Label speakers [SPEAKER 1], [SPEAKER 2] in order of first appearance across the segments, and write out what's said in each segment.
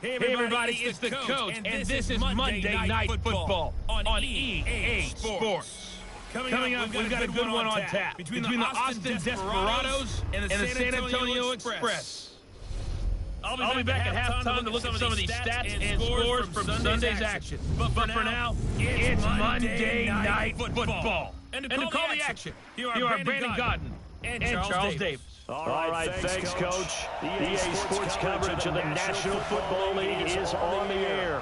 [SPEAKER 1] Hey everybody, it's the coach, and this is Monday Night Football on EA Sports. Coming up, we've got a good one on tap between the Austin Desperados and the San Antonio Express. I'll be back at halftime to look at some of these stats and scores from Sunday's action. But for now, it's Monday Night Football. And to call the action, here are Brandon Godden and Charles Davis.
[SPEAKER 2] All right, thanks, Coach. EA Sports coverage of the National Football League is on the air.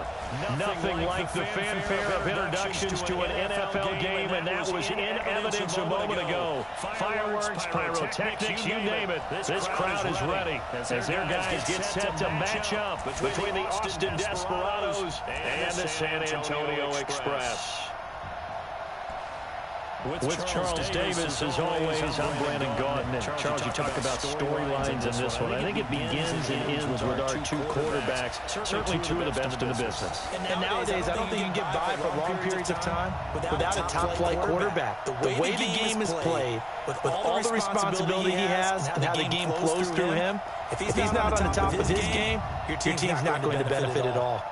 [SPEAKER 2] Nothing like the fanfare of introductions to an NFL game, and that was in evidence a moment ago. Fireworks, pyrotechnics, you name it. This crowd is ready as their guys get set to match up between the Austin Desperados and the San Antonio Express. With Charles Davis, as always, I'm Brandon Godden. And Charles, you talk about storylines in this one. I think it begins and ends with our two quarterbacks, certainly two of the best in the business.
[SPEAKER 3] And nowadays, I don't think you can get by for long periods of time without a top-flight quarterback. The way the game is played, with all the responsibility he has and how the game flows through him, if he's not on the top of his game, your team's not going to benefit at all.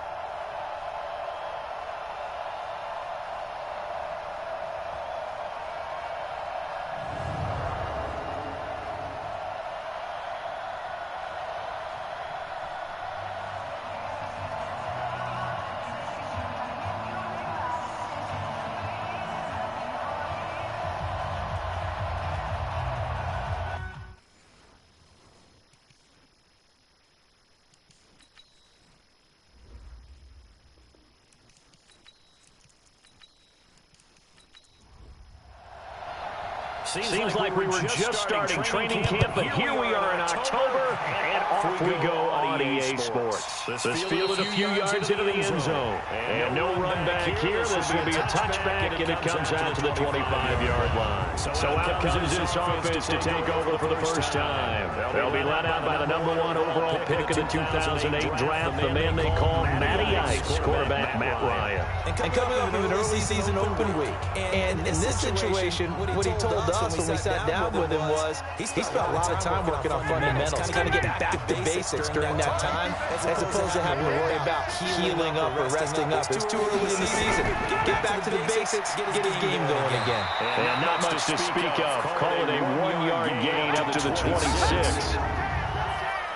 [SPEAKER 2] Seems like we were just starting training camp, but here we are in October, and off we go on EA Sports. This field a few yards into the end zone, and no run back here. This will be a touchback, and it comes out to the 25-yard line. So out comes this offense to take over for the first time. They'll be led out by the #1 overall pick of the 2008 draft, the man they call Matty Ice, quarterback Matt Ryan.
[SPEAKER 3] And coming up with an early season open week. And in this situation, what he told us when we sat down with him was he spent a lot of time working on fundamentals, kind of getting back to basics during that time, as opposed to having to worry about healing up or resting up. It's too early in the season. Get back to the basics, get his game going again.
[SPEAKER 2] And not much to speak of. Call it a 1-yard gain up to the 26.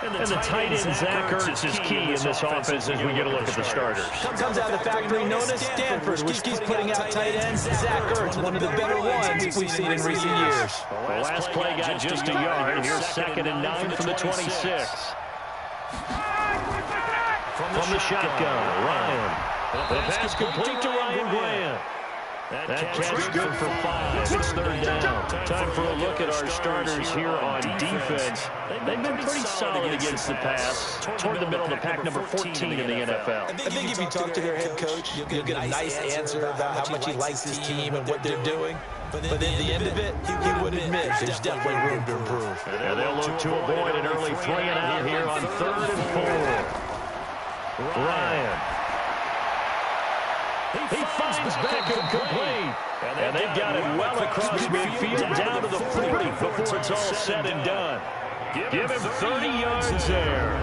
[SPEAKER 2] And the tight end, Zach Ertz, is key in this offense as we get a look at the starters.
[SPEAKER 3] Comes out of the factory known as Stanford, which keeps putting out tight ends. Zach Ertz, one of the better ones we've seen in recent years.
[SPEAKER 2] The last play got just a yard. Here's 2nd and 9 from the 26. From the shotgun, Ryan. The pass complete to Ryan Grant. That catch good for 5. It's 3rd down. Time for a look at our starters here on defense. They've been pretty solid against the pass. Toward the middle of the pack, number 14 in the NFL.
[SPEAKER 3] I think if you talk to their head coach, you'll get a nice answer about how much he likes his team and what they're doing. But at the end of it, he would admit there's definitely room to improve.
[SPEAKER 2] And they'll look to avoid an early 3 and out here on 3rd and 4. Ryan. He finds back incomplete. And they've got it well across midfield down to the 40 before it's all said and done. Give him 30 yards there.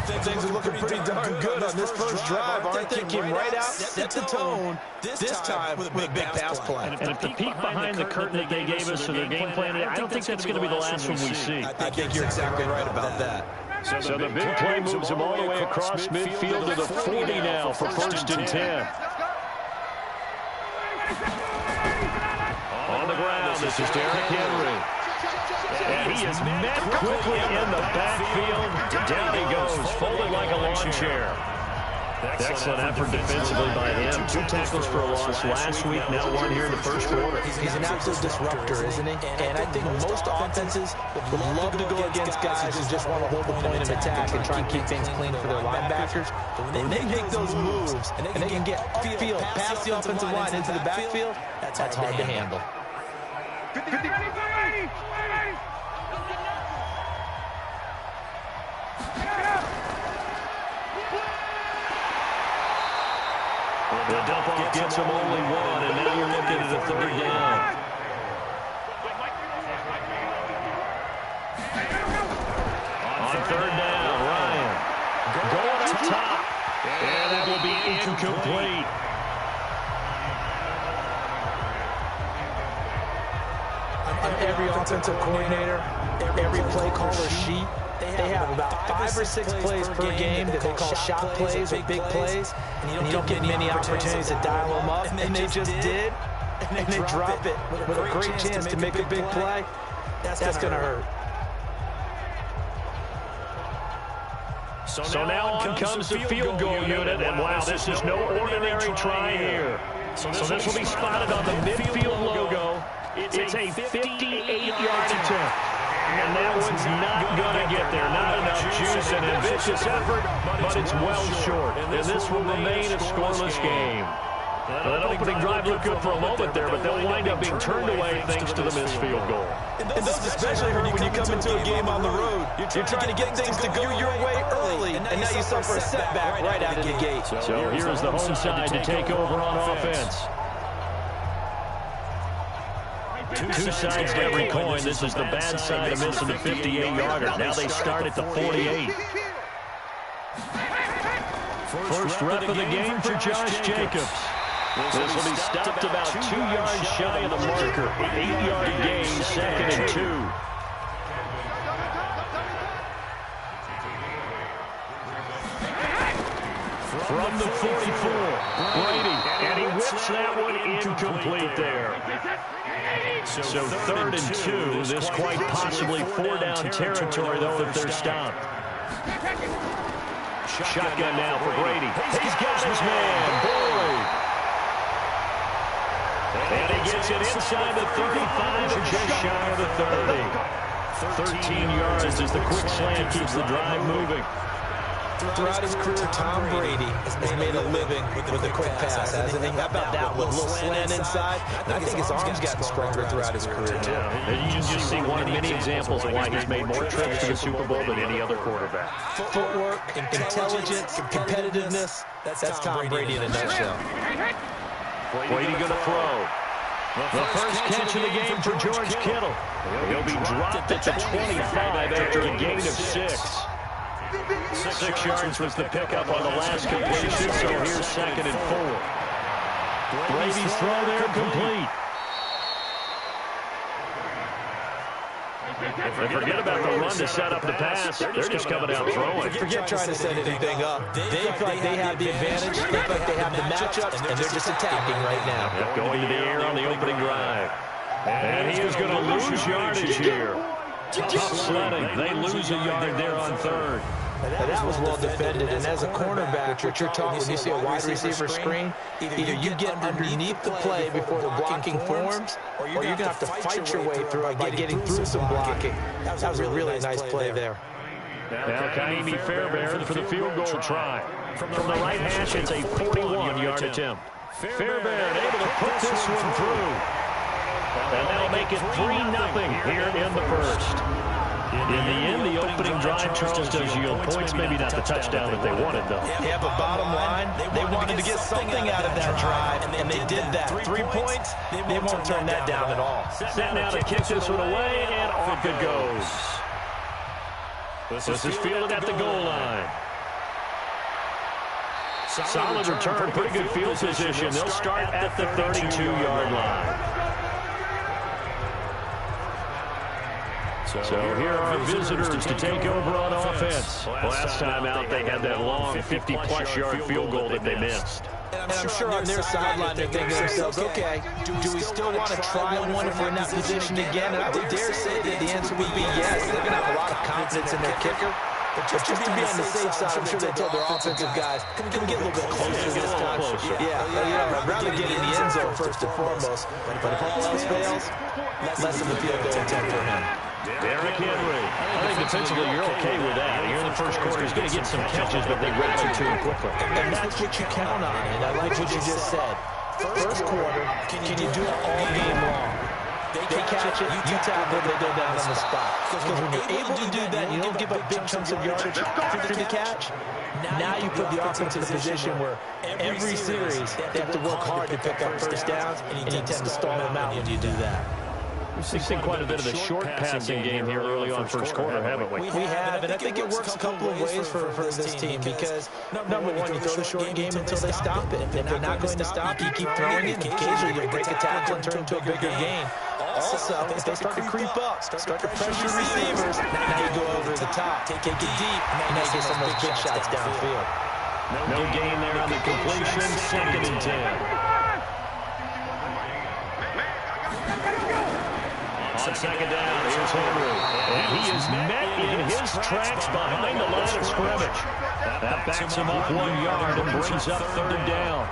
[SPEAKER 3] Things are looking pretty darn good on this first drive, aren't they? Came right out, set the tone, this time with a big pass play.
[SPEAKER 2] And if the peek behind the curtain that they gave us for their game plan, I don't think that's going to be the last one we see.
[SPEAKER 3] I think you're exactly right about that.
[SPEAKER 2] So the big play moves him all the way across midfield to the 40 now for 1st and 10. On the ground, this is Derrick Henry. And he is met quickly in the backfield. Down he goes, folded like a lawn chair. Excellent effort defensively by him. 2 tackles for a loss last week, now 1 here in the first quarter.
[SPEAKER 3] He's an absolute disruptor, isn't he? And I think most offenses would love to go against guys who just want to hold the point of attack and try and keep things clean for their linebackers. But when they make those moves and they can get upfield past the offensive line into the backfield, that's hard to handle.
[SPEAKER 2] The dump off gets him only 1, and now you're looking at a 3rd down. On 3rd down, Ryan going up top. And that will be incomplete.
[SPEAKER 3] On every offensive coordinator, every play caller sheet, they have about 5 or 6 plays per game that they call shot plays or big plays, and you don't get many opportunities to dial them up, and they just did, and they drop it with a great chance to make a big play. That's going to hurt.
[SPEAKER 2] So now on comes the field goal unit, and wow, this is no ordinary try here. So this will be spotted on the midfield logo. It's a 58-yard attempt. And that one's not going to get there. Not enough juice and ambitious effort, but it's well short. And this will remain a scoreless game. That opening drive looked good for a moment there, but they'll wind up being turned away thanks to the missed field goal.
[SPEAKER 3] And those especially hurt when you come into a game on the road. You're trying to get things to go your way early, and now you suffer a setback right out of the gate.
[SPEAKER 2] So here's the home side to take over on offense. Two sides to every coin. This is the bad side of missing the 58-yarder. Now they start at the 48. First rep of the game for Josh Jacobs. This will be stopped about 2 yards shy of the marker. 8-yard gain, 2nd and 2. From the 44, Brady, and he whips that one incomplete there. So 3rd and 2, this quite possibly 4-down territory, though, if they're stopped. Shotgun now for Brady. He's got his man, Boyd. And he gets it inside the 35 and just shy of the 30. 13 yards as the quick slant keeps the drive moving.
[SPEAKER 3] Throughout his career, Tom Brady has made a living with a quick pass, hasn't he? How about that with a little slant inside? And I think his arm's gotten stronger throughout his career, too.
[SPEAKER 2] And you can just see one of many examples of why he's made more trips to the Super Bowl than any other quarterback.
[SPEAKER 3] Footwork, intelligence, competitiveness, that's Tom Brady in a nutshell.
[SPEAKER 2] Brady going to throw. The first catch of the game for George Kittle. He'll be dropped at the 25 after a gain of 6. 6 yards was the pickup on the last completion, so here's 2nd and 4. Brady's throw there complete. And forget about the run to set up the pass. They're just coming out throwing.
[SPEAKER 3] Forget trying to set anything up. They feel like they have the advantage. They feel like they have the matchups, and they're just attacking right now.
[SPEAKER 2] Yep, going to the air on the opening drive. And he is going to lose yardage here. Tough sledding. They lose a yard there on 3rd.
[SPEAKER 3] Now that was well defended, and as a cornerback, what you're taught when you see a wide receiver screen, either you get underneath the play before the blocking forms, or you're going to have to fight your way through it by getting through some blocking. That was a really nice play there.
[SPEAKER 2] Now Kaimi Fairbairn for the field goal try. From the right hash, it's a 41-yard attempt. Fairbairn able to put this one through. And that'll make it 3-0 here in the first. In the end, the opening drive, Charles, does yield points. Maybe not the touchdown that they wanted, though.
[SPEAKER 3] Yeah, but bottom line, they wanted to get something out of that drive, and they did that. 3 points, they won't turn that down at all.
[SPEAKER 2] Set now to kick this one away, and off it goes. This is fielded at the goal line. Solid return, pretty good field position. They'll start at the 32-yard line. So here are visitors to take over on offense. Last time out, they had that long 50-plus-yard field goal that they missed.
[SPEAKER 3] And I'm sure on their sideline they're thinking to themselves, okay, do we still want to try one if we're in that position again? And I would dare say that the answer would be yes. They're going to have a lot of confidence in their kicker. But just to be on the safe side, I'm sure they told their offensive guys, can we get a little bit closer this time? Yeah, I'd rather get in the end zone first and foremost. But if all else fails, less of a field goal attempt for him.
[SPEAKER 2] Derrick Henry. I think defensively you're okay with that. Here in the first quarter, he's going to get some catches, but they rally to him quickly.
[SPEAKER 3] And that's what you count on. And I like what you just said. First quarter, can you do it all game long? They catch it, you tackle, they go down on the spot. Because when you're able to do that, you don't give up big chunks of yardage after the catch. Now you put the offense in a position where every series they have to work hard to pick up first downs, and you tend to stall them out when you do that.
[SPEAKER 2] We've seen quite a bit of the short passing game here early on first quarter, haven't we?
[SPEAKER 3] We have, and I think it works a couple of ways for this team because, number one, you throw the short game until they stop it. If they're not going to stop, you keep throwing it, and occasionally you break a tackle and turn into a bigger game. Also, if they start to creep up, start to pressure receivers, now you go over the top, take it deep, and now you get some of those big shots downfield.
[SPEAKER 2] No gain there on the completion, 2nd and 10. On 2nd down, here's Henry. And he is met in his tracks behind the line of scrimmage. That backs him up 1 yard and brings up 3rd down.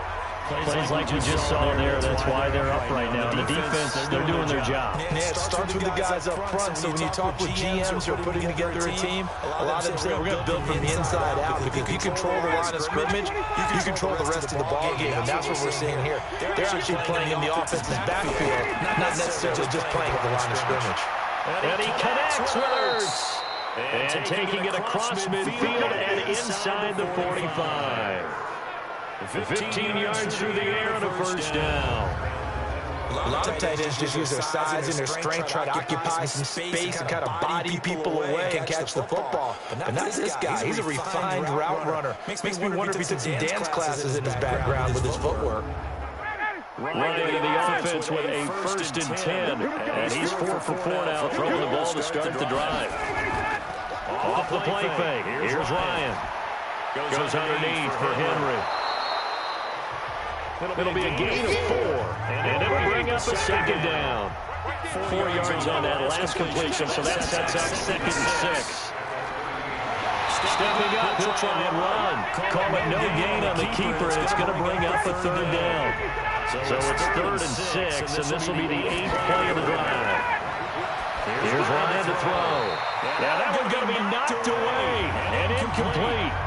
[SPEAKER 2] Plays like we just saw there. That's why they're up right now. The defense, they're doing their job.
[SPEAKER 3] Yeah, it starts with the guys up front. So when you talk with GMs who are putting together a team, a lot of them say we're going to build from the inside out because you control the line of scrimmage, you control the rest of the ball game, and that's what we're seeing here. They're actually playing in the offense's backfield, not necessarily just playing at the line of scrimmage.
[SPEAKER 2] And he connects with Ertz. And taking it across midfield and inside the 45. 15 yards through the air on a 1st down.
[SPEAKER 3] A lot of tight ends just use their size and their strength, try to occupy some space and kind of body people away and catch the football. But not this guy. He's a refined route runner. Makes me wonder if he took some dance classes in his background with his footwork.
[SPEAKER 2] Right into the offense with a 1st and 10. And he's 4 for 4 now, throwing the ball to start the drive. Off the play fake. Here's Ryan. Goes underneath for Henry. It'll be a gain of 4, and it'll bring up a 2nd down. 4 yards on that last completion, so that sets up 2nd and 6. Stepping up, he'll try and run. Call it no gain on the keeper, and it's going to bring up a 3rd down. So it's 3rd and 6, and this will be the 8th play of the drive. Here's Ryan to throw. Now that one's going to be knocked away and incomplete.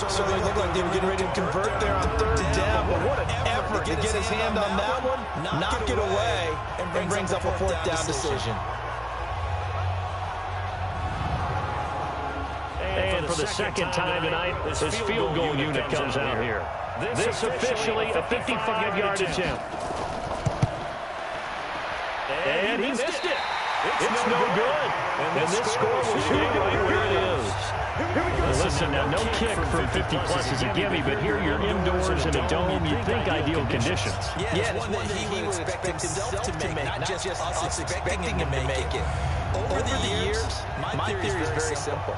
[SPEAKER 3] So they look like they were getting ready to convert there on 3rd down, but what an effort to get his hand on that one, knock it away, and brings up a 4th down decision.
[SPEAKER 2] And for the 2nd time tonight, his field goal unit comes out here. This officially a 55-yard attempt. And he missed it. It's no good. And this score will stay right where it is. Listen, now, no kick from 50-plus is a gimme, but here you're indoors in a dome. You'd think ideal conditions.
[SPEAKER 3] Yeah, it's one that he would expect himself to make, not just us expecting him to make it. Over the years, my theory is very simple.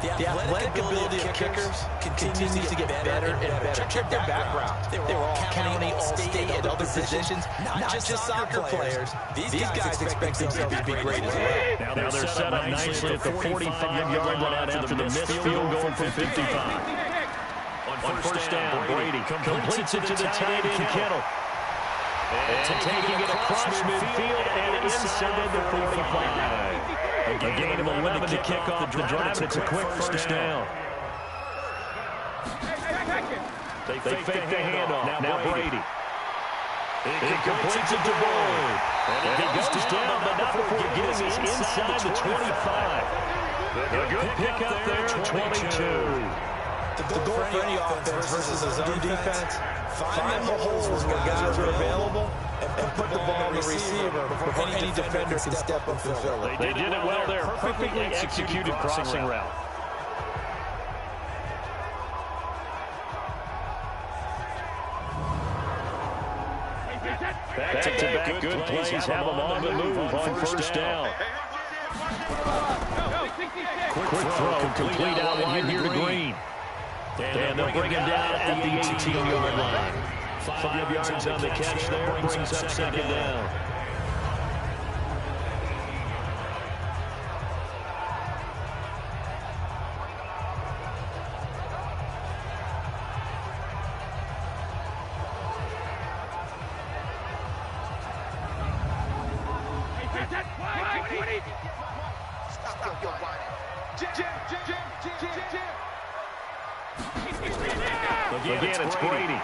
[SPEAKER 3] The athletic ability of kickers continues to get better and better. Check their background. They were all county, all-state, and other positions, not just soccer players. These guys expect themselves to be great as well.
[SPEAKER 2] Now they're set up nicely at the 45-yard line after the missed field goal from 55. On 1st down, Brady completes it to the tight end, Kittle. And taking it across midfield and inside the 45. A gain of 11 to kick off the drive, and it's a quick 1st down. They fake the handoff. Now Brady. He completes it to Boyd. And he goes down, but not before getting us inside the 25. A good pickup there, 22.
[SPEAKER 3] The goal for any offense versus a zone defense, find the holes where guys are available and put the ball on the receiver before any defender can step up and fulfill it.
[SPEAKER 2] They did it well there. Perfectly executed crossing route. Back-to-back good plays have them on the move on 1st down. Quick throw, complete out and here to Green. And they'll bring him down at the 18-yard line. 5 yards on the catch there, brings up 2nd down. Again, it's Brady.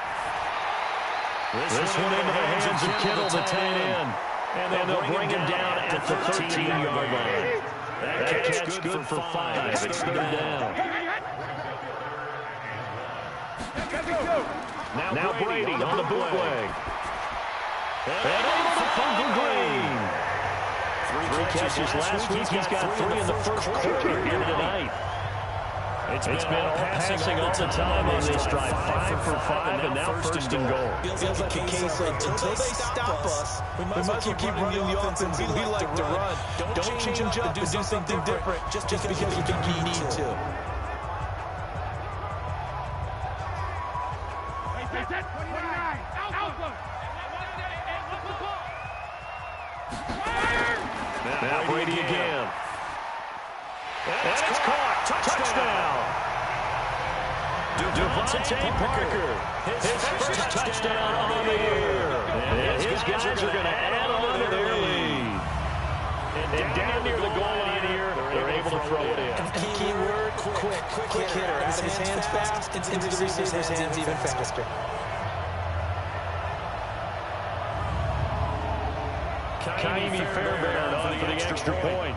[SPEAKER 2] This one into the hands of Kittle, the tight end. And then they'll bring him down at the 13-yard line. That catch good for 5. It's 3rd down. Now Brady on the bootleg. And able to find Green. Three catches last week. He's got 3 in the first quarter here tonight. It's been all passing all the time on this drive. 5 for 5, and now first and goal.
[SPEAKER 3] Feels like a case of until they stop us, we might as well keep running the offense we like to run. Don't change up and do something different just because you think you need to.
[SPEAKER 2] Now Brady again. And it's caught. Touchdown. Devontae Parker. His first touchdown on the year. And his guys are going to add on to their lead. And down near the goal line here, they're able to throw it in.
[SPEAKER 3] Key word, quick hitter. Out of his hands fast, into the receiver's hands even faster.
[SPEAKER 2] Kaimi Fairbairn on for the extra point.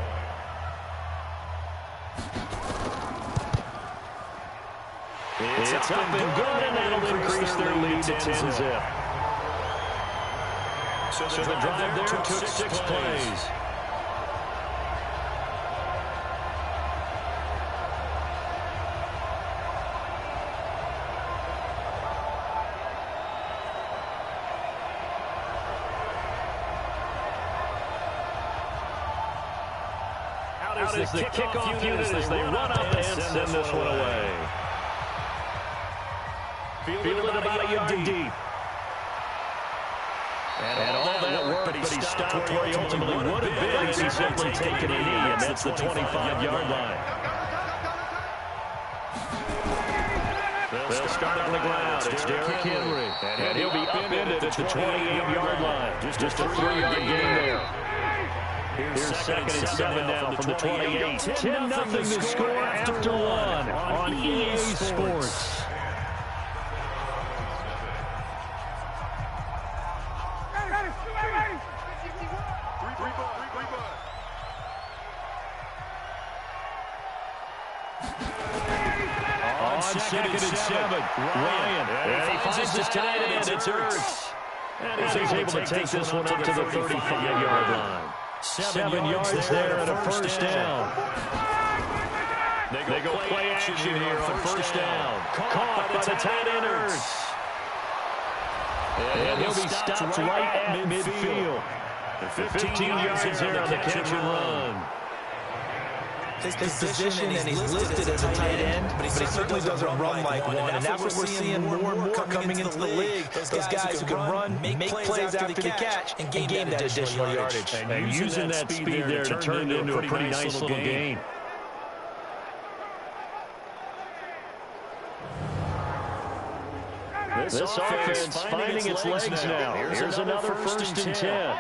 [SPEAKER 2] It's up and good, and that'll increase their lead to 10-zip. So the drive there took 6 plays. Out is the kickoff unit as they run up and send this one away. Fielded about a yard deep. And all that work, but he stopped where he ultimately would have been. He's simply taken a knee, and that's the 25-yard line. They'll start on the ground. It's Derrick Henry. And he'll be upended at the 28-yard line. Just a 3-yard gain there. Here's second and 7 now from the 28. 10-0 to score after 1 on EA Sports. On second and 7, Ryan. And he finds his tight end. It's Ertz. And he's able to take this one up to the 35-yard line. 7 yards there and a first down. They go play action here on first down. Caught by the tight end Ertz. And he'll be stopped right at midfield. 15 yards there on the catch and run.
[SPEAKER 3] His position, and he's listed as a tight end, but he certainly doesn't run like one, and that's what we're seeing more and more coming into the league. Those guys who can run, make plays after the catch, and gain that additional yardage.
[SPEAKER 2] And using that speed there to turn it into a pretty nice little gain. This offense finding its legs now. Here's another first and 10.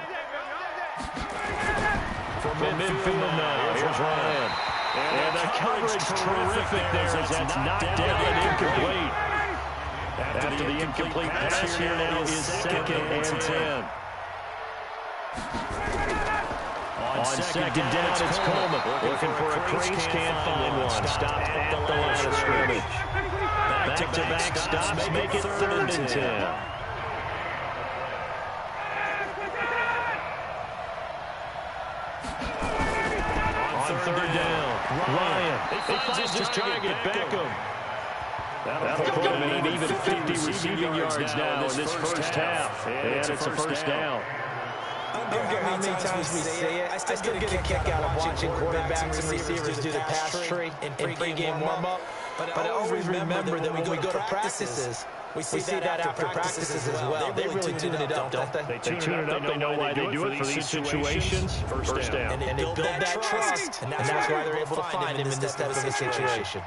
[SPEAKER 2] From midfield now, here's Ryan. And the coverage terrific there as that's knocked down and incomplete. After the incomplete pass here now is second and 10. On second down, it's Coleman. Looking for a crease, can't find one. Stopped at the line of scrimmage. Back-to-back stops make it 3rd and 10. On 3rd down, Ryan. He finds his target, Beckham. That'll put him at even 50 receiving yards now in this first half. And it's a first down.
[SPEAKER 3] I don't care how many times we say it, I still get a kick out of watching quarterbacks and receivers do the pass tree in pre-game warm-up. But I always remember that when we go to practices, we see that after practices as well. They really tune it up, don't they?
[SPEAKER 2] They tune it up. They know why they do it for these situations. First down.
[SPEAKER 3] And they build that trust, and that's why they're able to find him in this type of a situation.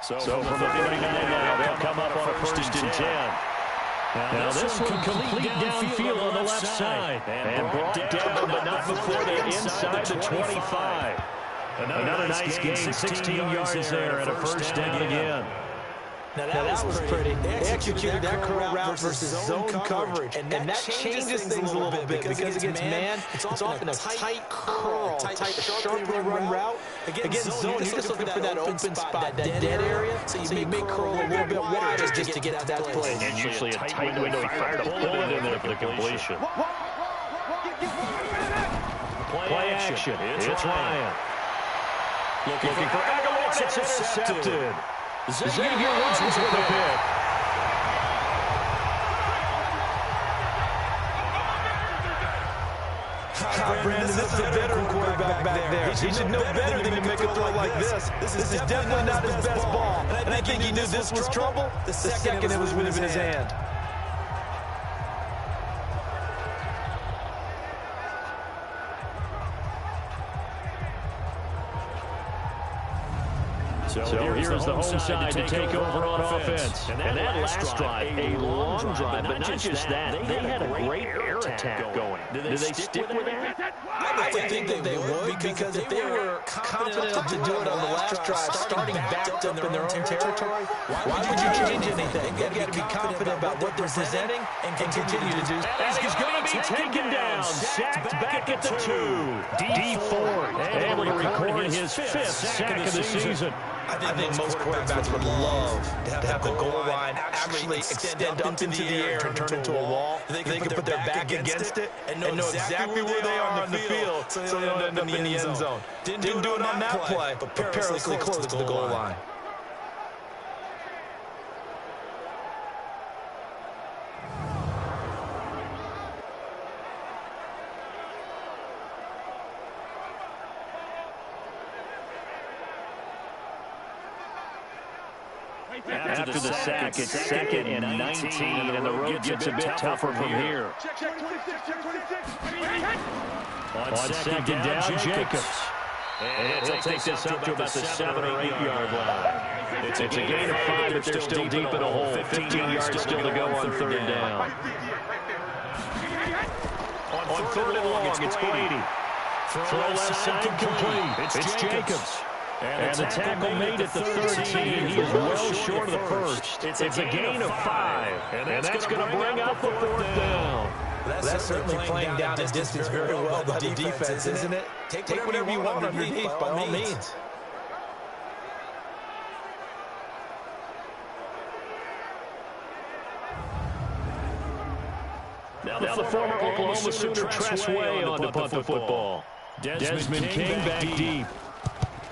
[SPEAKER 2] So from the 39 now, they'll come up on a first and 10. Now this one complete downfield on the left side. And brought down, but not before they're inside the 25. Another nice gain, 16 yards there, and a first down again.
[SPEAKER 3] Now that was pretty. They executed that curl route versus zone coverage, and that changes things a little bit because against man, it's often a tight curl, tight, sharply run route. Against zone, you're just looking for that open spot, that dead area, so you may curl a little bit wider just to get to that place.
[SPEAKER 2] And usually a tight window. He fired a bullet in there for the completion. Play action. It's Ryan. Looking for Aguilar. It's intercepted. Xavier Woods with a pick.
[SPEAKER 3] Brandon, this is a veteran quarterback back there. He should know better than to make a throw like this. This is definitely not his best ball. And I think he knew this was trouble the second it was within his hand.
[SPEAKER 2] So here's the home side to take over on offense. And that last drive, a long drive, but not just that. They had a great air attack going. Did they stick with that?
[SPEAKER 3] I would think that they would, because if they were confident enough to do it on the last drive, starting backed up in their own territory, why would you change anything? They've got to be confident about what they're presenting and continue to do.
[SPEAKER 2] As he's going to be taken down, sacked back at the 2. D Ford able to record his 5th sack of the season.
[SPEAKER 3] I think most quarterbacks would love to have the goal line actually extend up into the air and turn into a wall. They can put their back against it and know exactly where they are on the field, so they don't end up in the end zone. Didn't do it on that play, but perilously close to the goal line.
[SPEAKER 2] After the sack, it's 2nd and 19, and the road gets a bit tougher from here. On 2nd down, Jacobs. And he'll take this up to about the 7 or 8 yard line. It's a gain of 5, but they're still deep in a hole. 15 yards still to go on 3rd down. On 3rd and long, it's Brady. Throw left side complete. It's Jacobs. And the tackle made at the 13. He is well short of the first. It's a gain of 5. And that's going to bring up the 4th down.
[SPEAKER 3] That's certainly playing down the distance very well by the defense, isn't it? Take whatever you want underneath, by all means.
[SPEAKER 2] Now the former Oklahoma Sooner Tress Way on to punt the football. Desmond King back deep.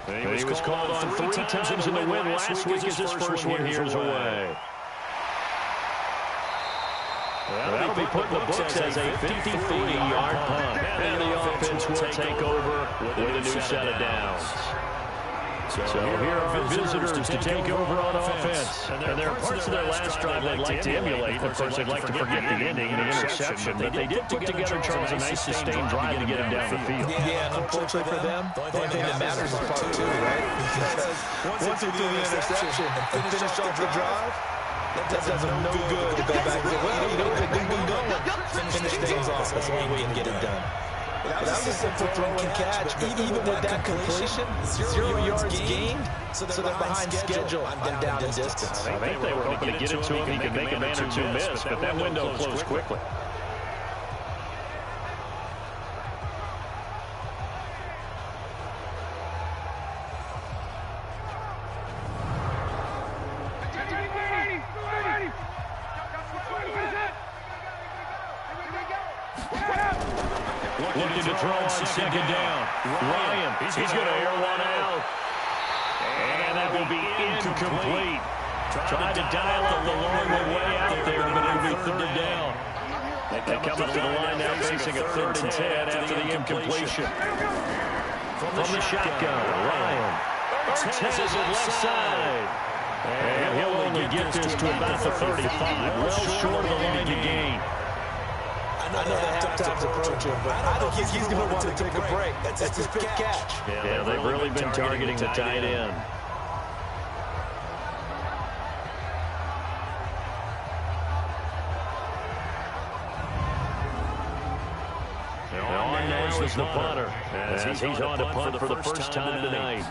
[SPEAKER 2] He was called on 3 times in the win last week as his first one here's away. That'll be put in the books as a 53-yard punt. And the offense will take over with a new set of downs. So here are our visitors to take over on offense. And there are parts of their last drive they'd like to emulate. Of course, they'd like to forget the ending, the interception. But they did put together, Charles, a nice sustained drive to get him down the field.
[SPEAKER 3] Yeah, and unfortunately for them, the only thing that matters is part 2, right? Because once they do the interception and finish off the drive, that does them no good to go back and say, well, you know, they're going. Finish things off. That's the only way you can get it done. That was a simple throw and catch. Even with that completion, 0 yards gained, so they're behind schedule on down and distance.
[SPEAKER 2] I think they were hoping to get it to him. He could make a man or 2 miss, but that window closed quickly. Looking to throw on 2nd down. Ryan, he's going to air one out. And that will be incomplete. Tried to dial up the long way out there, but it'll be 3rd down. They come up to the line now facing a 3rd and 10 after the incompletion. From the shotgun, Ryan. Artez is left side. And he'll only get this to about the 35. Well short of the line to gain.
[SPEAKER 3] I know that halftime's approaching, but I don't think he's going to want to take a break. That's his 5th catch.
[SPEAKER 2] Yeah, they've really been targeting the tight end. On now is the punter, as he's on to punt for the first time tonight.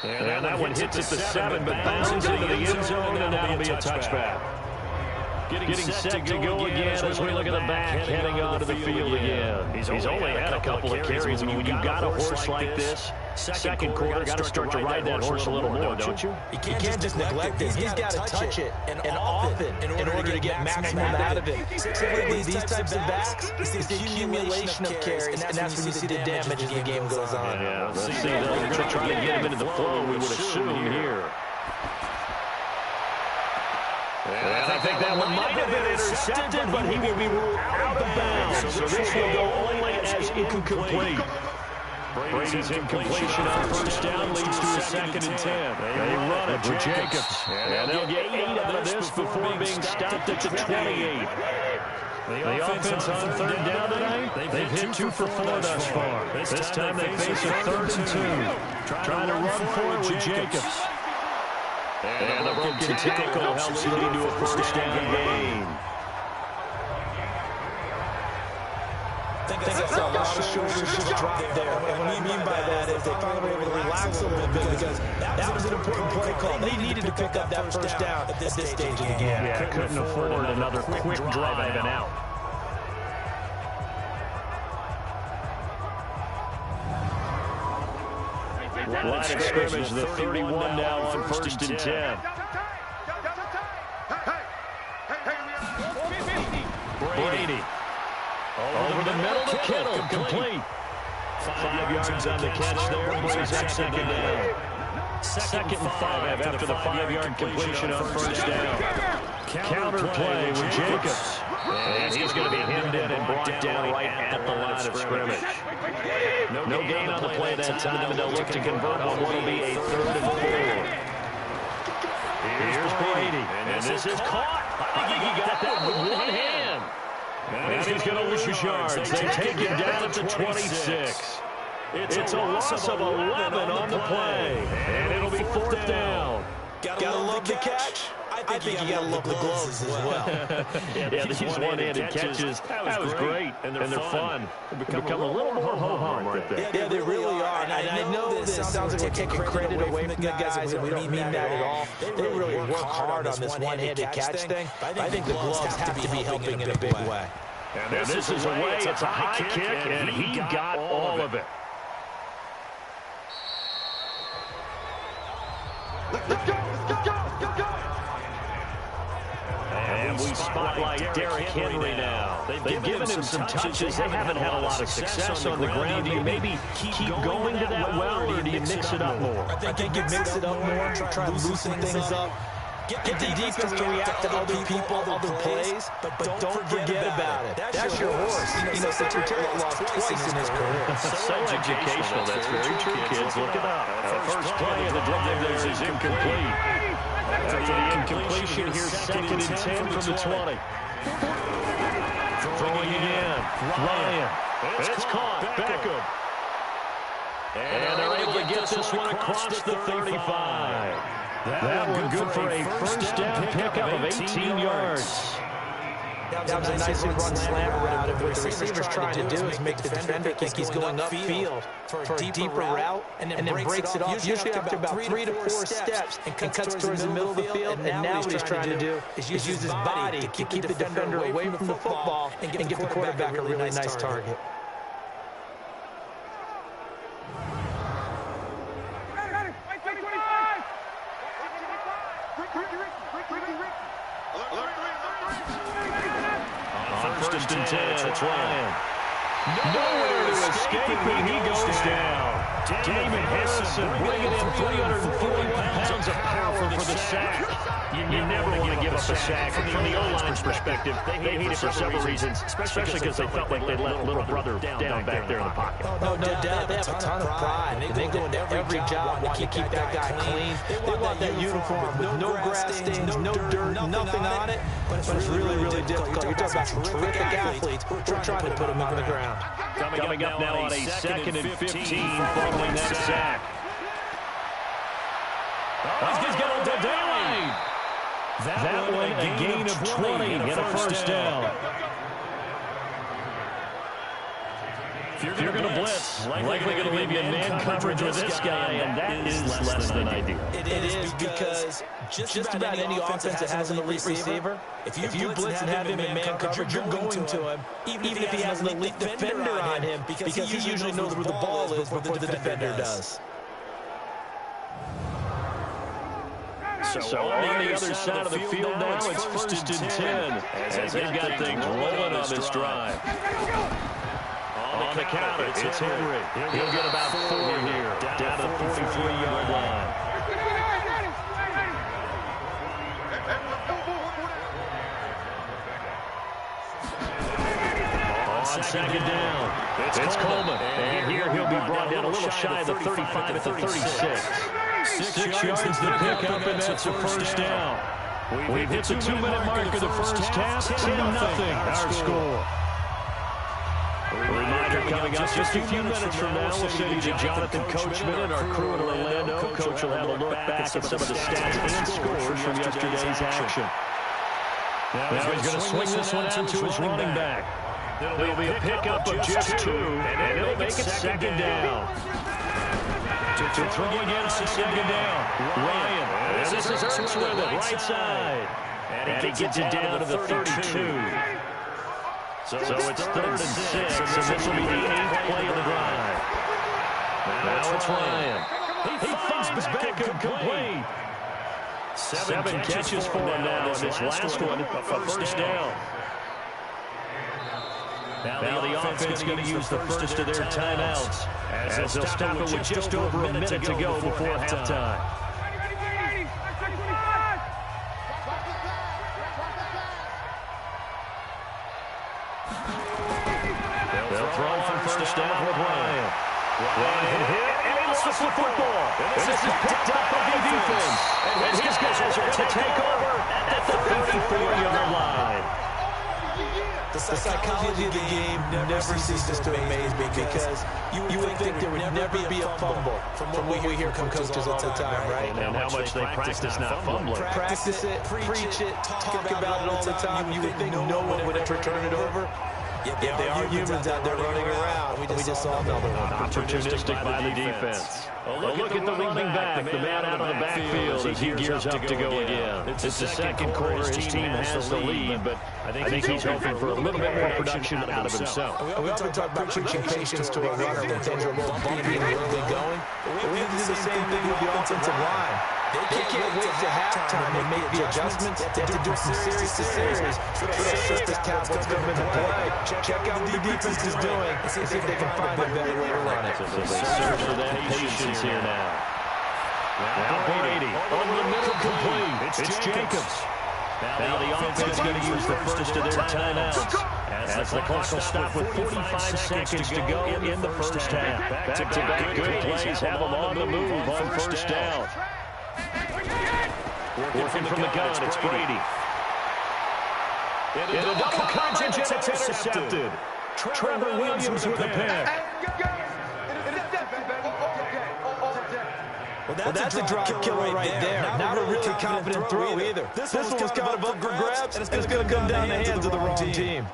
[SPEAKER 2] And that one hits at the 7, but bounces into the end zone, and that'll be a touchback. Getting set to go again as we look at the back heading onto the field again. He's only had a couple of carries. I mean, when you've got a horse like this, second quarter, got to start to ride that horse a little more, don't you?
[SPEAKER 3] You can't just neglect it. He's got to touch it and often in order to get maximum out of it. Typically, these types of backs, it's the accumulation of carries, and that's when you see the damage as the game goes on.
[SPEAKER 2] Yeah, let's see. They'll try to get him into the flow, we would assume here. And I think that one might have been intercepted, but he will be ruled out of bounds. So this will go only as incomplete. Brady's incompletion on first down leads to a 2nd and 10. They run it with Jacobs. And they'll get 8 out of this before being stopped at the 28. The offense on 3rd down tonight, they've hit 2 for 4 thus far. This time they face a 3rd and 2. Trying to run for it with Jacobs. And the broken tackle helps lead to a first down gain.
[SPEAKER 3] I think that's a lot of shoulders just dropped there. And what I mean by that is they finally were able to relax a little bit because that was an important play call. They needed to pick up that first down at this stage of the game.
[SPEAKER 2] Yeah, couldn't afford another quick drive and out. Line of scrimmage, the 31 now on 1st and 10. Brady. Over the middle to Kittle, complete. 5 yards on the catch there, brings up 2nd down. 2nd and 5 after the 5-yard completion on first down. Counter play with Jacobs. And he's going to be hemmed in and brought down right at the line of scrimmage. No gain on the play that time, and they'll look to convert on what will be a 3rd and 4. Here's Brady, and this is caught. I think he got that with one hand. And he's going to lose yards. They take him down at the 26. It's a loss of 11 on the play, and it'll be 4th down.
[SPEAKER 3] Gotta love the catch. I think you gotta love the gloves as well.
[SPEAKER 2] Yeah, these one-handed catches, that was great, and they're fun. They become a little more ho-hum right there.
[SPEAKER 3] Yeah, they really are. And I know this sounds like we're taking credit away from the guys, and we don't mean that at all. They really work hard on this one-handed catch thing. I think the gloves have to be helping in a big way.
[SPEAKER 2] And this is a way, it's a high kick, and he got all of it.
[SPEAKER 4] Let's go!
[SPEAKER 2] And we spotlight Derrick Henry now. They've given him some touches. They haven't had a lot of success on the ground. Do you maybe keep going to that well, or do you mix it up more?
[SPEAKER 3] I think you mix it up more, try to loosen things up. Get the defense to react to other people, other plays, but don't forget about it. That's your horse. You know, Secretary lost twice in his career.
[SPEAKER 2] So educational. That's very true, kids. Look at that. First play of the drive there is incomplete. After the incompletion, here's 2nd and 10 from the 20. Throwing it in. Ryan. It's caught. Beckham. And they're able to get this one across the 35. That one good for a first down pickup of 18 yards.
[SPEAKER 3] That was a nicely run slant route. What the receiver's trying to do is make the defender think he's going upfield for a deeper route and then breaks it off, usually after about 3 to 4 steps, and cuts towards the middle of the field. And now what he's trying to do is use his body to keep the defender away from the football and give the quarterback a really nice target.
[SPEAKER 2] First and 10, it's Ryan. Nowhere to escape, and he goes down. Damon Harrison bringing in 341 pounds of power for the sack. You never want to give up a sack. From the O-line's perspective, they hate it for several reasons, especially because they felt like they let little brother down back there in the pocket.
[SPEAKER 3] No doubt. They have a ton of pride, and they go into every job wanting to keep that guy clean. They want that uniform with no grass stains, no dirt, nothing on it, but it's really, really difficult. You're talking about terrific athletes. We're trying to put them on the ground.
[SPEAKER 2] Coming up now on a 2nd and 15 following that sack. He's going to Daly. That one a gain of 20 and a first down. If you're going to blitz, likely going to leave you in man coverage with this guy, and that is less than ideal.
[SPEAKER 3] It is because just about any offense that has an elite receiver, if you blitz and have him in man coverage, you're going to him, even if he has an elite defender on him, because he usually knows where the ball is before the defender does.
[SPEAKER 2] So on the other side of the field now, it's 1st and 10, as they've got things rolling on this drive. On the counter, it's Henry. He'll get about 4 here, down to the 43-yard line. On 2nd down, it's Coleman. And here he'll be brought down a little shy of the 35 at the 36. 6 yards to pick up, and that's a 1st down. We've hit the 2-minute mark of the first half. 10-0 our score. A reminder coming up just a few minutes from now. We'll send you to Jonathan Coachman and our crew in Orlando. Coach will have a look back at some of the stats and scores from yesterday's action. Now he's going to swing this one out to his running back. There'll be a pickup of just 2, and he'll make it 2nd down. To throw again on 2nd down. Ryan. This is Hurts with it, right side. And he gets it down to the 32. So it's 3rd and 6, and this will be the 8th play of the drive. Now it's Ryan. He finds back complete. 7 catches for him now, and this last one, a 1st down. Now the offense is going to use the first of their timeouts, as they'll stop it with just over a minute to go before halftime. They'll throw for 1st down with Ryan. Ryan hit, and he lost the football. And this is picked up by the defense. And his guys are going to take over at the 34-yard line.
[SPEAKER 3] The psychology of the game never ceases to amaze me, because you would think there would never be a fumble from what we hear from coaches all the time, right?
[SPEAKER 2] And how much they practice not fumbling.
[SPEAKER 3] Practice it, preach it, talk about it all the time. You would think no one would ever turn it over. Yet they are humans out there running around. We just saw another one.
[SPEAKER 2] Opportunistic by the defense. A look at the running back, the man out of the backfield as he gears up to go again. It's the 2nd quarter. His team has the lead, but I think he's hoping for a little bit more production out of himself.
[SPEAKER 3] We often talk about preaching patience to a runner when things are a little bumpy and early going. But we do the same thing with the offensive line. They can't wait to halftime and make the adjustments. They have to do it from series to series. Little surface tap what's coming into play. Check out what the defense is doing and see if they can find a better way to run it.
[SPEAKER 2] So they search for that patience here now. Now Brady on the middle complete. It's Jacobs. Now the offense is going to use the first of their timeouts, as the clock will stop with 45 seconds to go in the first half. Back-to-back good plays have them on the move on 1st down. Working from the gun, it's Brady. In a double coverage, it's intercepted. Trevor Williams with the pick.
[SPEAKER 3] Well, that's a drop killer right there. Not a really confident throw either. This one was kind of up for grabs, and it's going to come down the hands of the wrong team.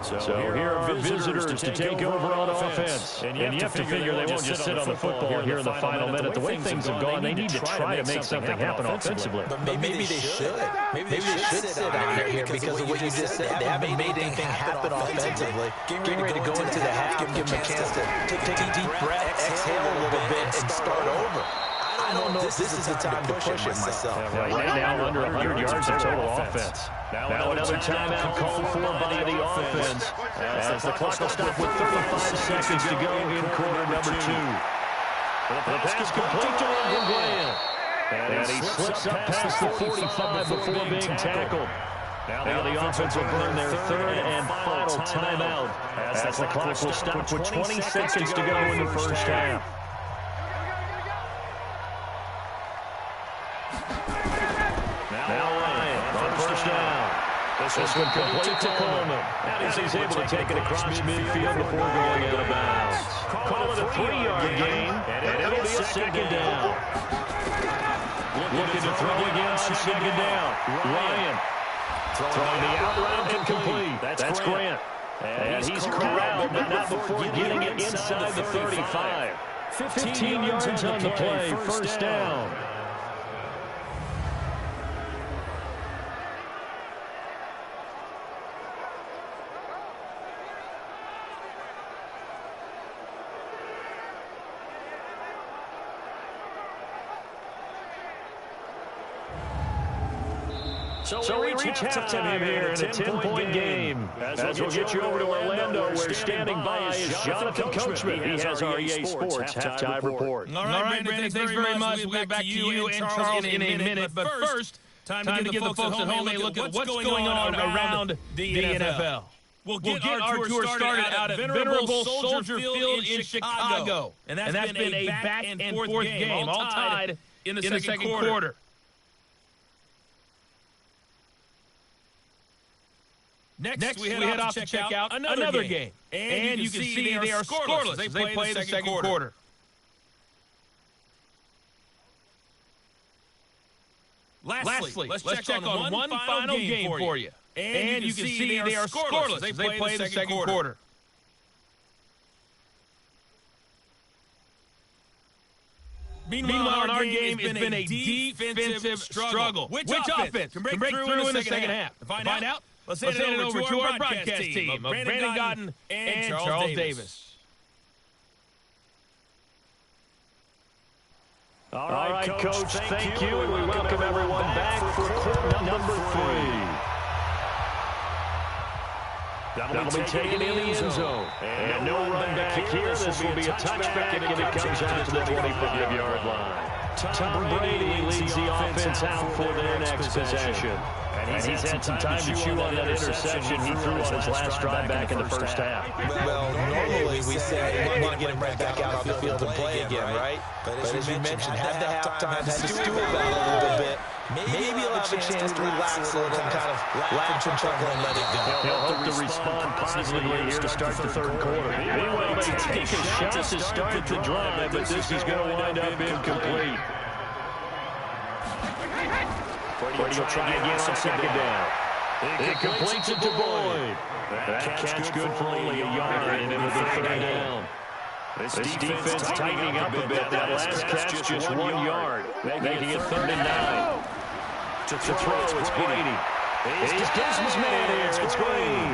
[SPEAKER 2] So here are visitors to take over on offense. And you have to figure they won't just sit on the football here in the final minute. The way things have gone, they need to try to make something happen offensively.
[SPEAKER 3] But maybe they should. Maybe they should sit on it here because of what you just said. They haven't made anything happen offensively. Getting ready to go into the half, give them a chance to take a deep breath, exhale a little bit, and start over. I don't know if this is the time to push it myself.
[SPEAKER 2] Right now, under 100 yards of total offense. Now another timeout called for by the offense, as the clock will stop with 35 seconds to go in quarter number 2. The pass complete to Ryan Graham. And he slips up past the 45 before being tackled. Now the offense will burn their 3rd and final timeout, as the clock will stop with 20 seconds to go in the first half. Now Ryan on 1st down. This one complete to Coleman. And he's able to take it across midfield before going out of bounds. Call it a 3-yard gain, and it'll be a second down. Looking to throw again on second down. Ryan throwing the out route incomplete. That's Grant. And he's corralled, but not before getting it inside the 35. 15 yards on the play, first down. So we reach halftime here in a 10-point game. As we'll get you over to Orlando, where standing by is Jonathan Coachman. He has our EA Sports halftime report.
[SPEAKER 1] All right, Brandon, thanks very much. We'll get back to you and Charles in a minute. But first, time to give the folks at home a look at what's going on around the NFL. We'll get our tour started out at Venerable Soldier Field in Chicago. And that's been a back-and-forth game, all tied in the second quarter. Next, we head off to check out another game. And you can see they are scoreless as they play the second quarter. Lastly, let's check on one final game for you. And you can see they are scoreless as they play the second quarter. Meanwhile, in our game, it's been a defensive struggle. Which offense can break through in the second half? To find out, let's hand it over to our broadcast team of Brandon Gotten and Charles Davis.
[SPEAKER 2] All right, Coach, thank you, and we welcome everyone back for quarter number 3. That'll be taken in the end zone. And no run back here. This will be a touchback, and it comes out to the 25-yard line. Tom Brady leads the offense out for their next possession. And he's had some time to chew on that interception he threw on his last drive back in the first half.
[SPEAKER 3] Well, normally we say we want to get him right back out on the field and play again, right? But as you mentioned, had the halftime, had to stew about it a little bit. Maybe he'll have a chance to relax a little and kind of laugh and chuckle and let it go.
[SPEAKER 2] He'll hope to respond positively here to start the third quarter. Anyway, they take a shot to start the drive, but this is going to wind up incomplete. Brady will try again on second down. He completes it to Boyd. That catch good for only a yard, and it'll be third down. This defense tightening up a bit. That last catch just 1 yard, making it 3rd and 9. To throw, it's Brady. He's got his man here. It's Green.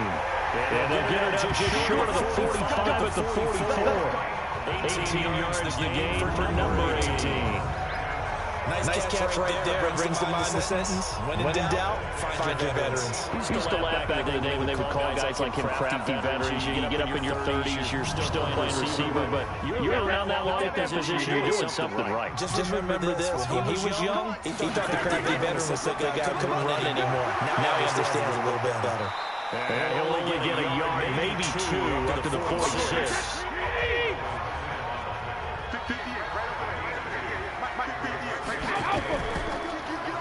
[SPEAKER 2] And they'll get it just short of the 45 at the 44. 18 yards is the gain for number 18.
[SPEAKER 3] Nice catch right there. Brings to mind the sentence. When in doubt, find your veterans.
[SPEAKER 2] Used to laugh back in the day when they would call guys like him crafty veterans. You get up in your 30s, you're still playing receiver, but you're around that long at that position, you're doing something right.
[SPEAKER 3] Just remember this. When he was young, he thought the crafty veteran was the guy who couldn't run anymore. Now he understands a little bit better.
[SPEAKER 2] And he'll only get a yard, maybe 2, up to the 46.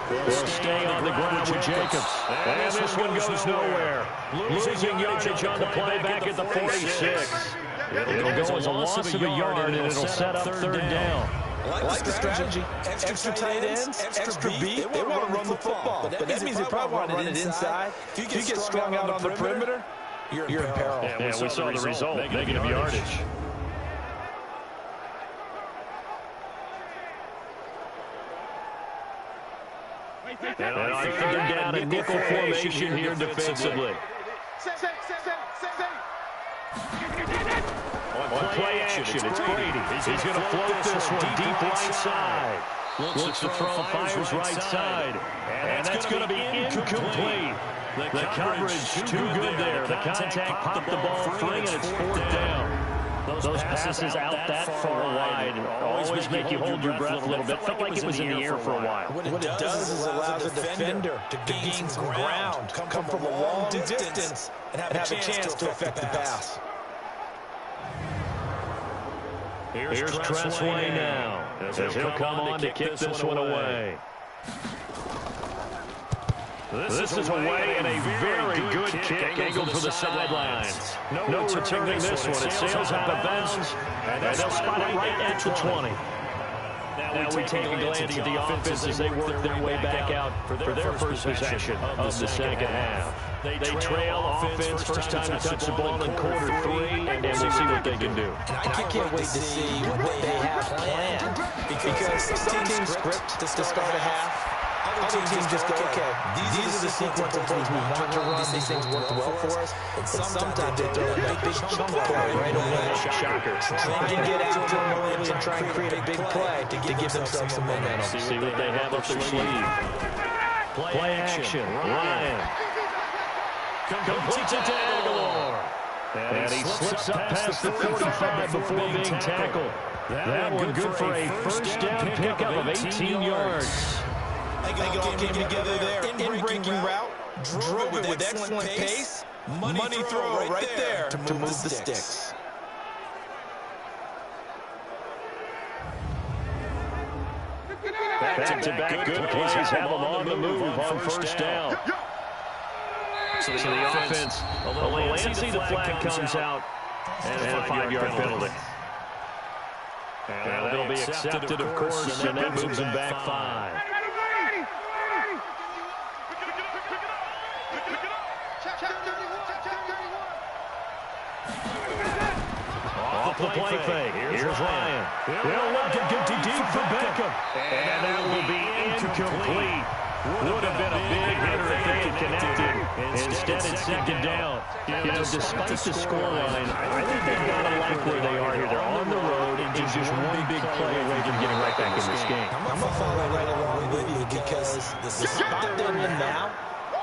[SPEAKER 2] They'll stay on the ground with Jacobs. And this one goes nowhere. Losing yardage on the play back at the 46. It'll go as a loss of a yard, and it'll set up third down.
[SPEAKER 3] I like the strategy. Extra tight ends, extra beat. They want to run the football. But that means they probably want to run it inside. If you get strung out on the perimeter, you're in peril.
[SPEAKER 2] Yeah, we saw the result. Negative yardage. And on third down, a nickel formation here defensively. On play action, it's Brady. He's going to float this one deep right side. Looks to throw, fires right side. And that's going to be incomplete. The coverage too good there. The contact popped the ball free, and it's 4th down. Those passes out that far wide always make you hold your breath a little bit. Felt like it was in the air for a while.
[SPEAKER 3] What it does is allow the defender to gain some ground, come from a long distance, and have a chance to affect the pass.
[SPEAKER 2] Here's Tressway now, as he'll come on to kick this one away. This is away and a very good kick angled for the sidelines. No returning this one. It sails out of bounds, and they'll spot it right at the 20. Now we take a glance at the offense as they work their way back out for their first possession of the second half. They trail offense, first time to touch the ball in quarter 3, and we'll see what they can do.
[SPEAKER 3] And I can't wait to see what they have planned, because some teams script to start a half. Other teams just go, okay, these are the sequence of things we want to run. These things worked well for us. And sometimes they throw that big chunk play right away.
[SPEAKER 2] Shocker.
[SPEAKER 3] Try and get out to them early and try and create a big play to give themselves some momentum.
[SPEAKER 2] See what they have up their sleeve. Play action. Ryan completes it to Aguilar. And he slips up past the 45 before being tackled. That one good for a first down pickup of 18 yards.
[SPEAKER 3] I think it all came together there. In-breaking route, drove it with excellent pace. Money throw right there to move the sticks.
[SPEAKER 2] Back-to-back good plays have them on the move on first down. So the offense, Lancey, the flag comes out, and a 5-yard penalty. And that'll be accepted, of course, and that moves them back 5. Off the play fake. Here's Ryan. They'll look to get deep for Beckham. And that will be incomplete. Would have been a big hitter if they had connected. Instead, it's second down. You know, despite the scoreline, I think they've got to like where they are here. They're on the road and just one big play away from getting right back in this game.
[SPEAKER 3] I'm going to follow right along with you because the spot they're in now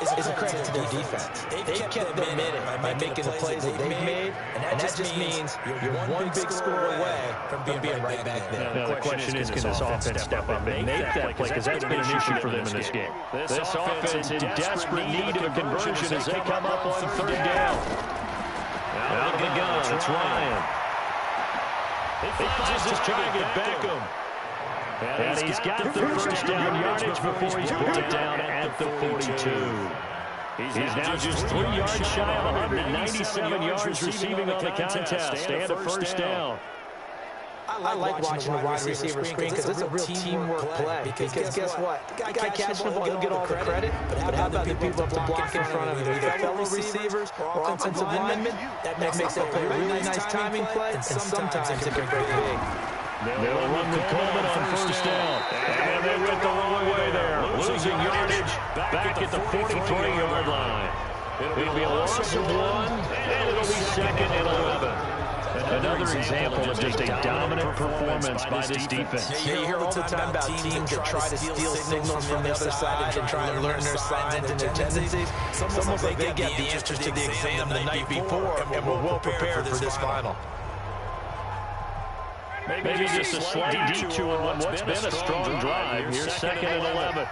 [SPEAKER 3] is a credit to their defense. They've kept them in it by making the plays that they've made, and that just means you're one big score away from being right back there.
[SPEAKER 2] Now, the question is, can this offense step up and make that play? Because that's been an issue for them in this game. This offense in desperate need of a conversion as they come up on third down. Out of the gun, it's Ryan. He finds his target, Beckham. And he's got the first down yardage before he's brought down at the 42. He's now just 3 yards shy of 197 yards receiving on the contest and a first down.
[SPEAKER 3] I like watching the wide receiver screen because it's a real teamwork play. Because guess what? The guy catching the ball, he'll get all the credit. But how about the people up the block in front of him? Either fellow receivers or offensive linemen. That makes that play a really nice timing play, and sometimes it can break big.
[SPEAKER 2] They'll run with Coleman on first down. And they went the wrong way there. Losing yardage back at the 43-yard line. It'll be a loss of 1, and it'll be second and 11. Another example of just a dominant performance by this defense.
[SPEAKER 3] You hear all the time about teams that try to steal signals from the other side and try to learn their signs and their tendencies. It's almost like they get the answers to the exam the night before and were well prepared for this final.
[SPEAKER 2] Maybe just a slight detour on what's been a strong drive. Here's second and 11.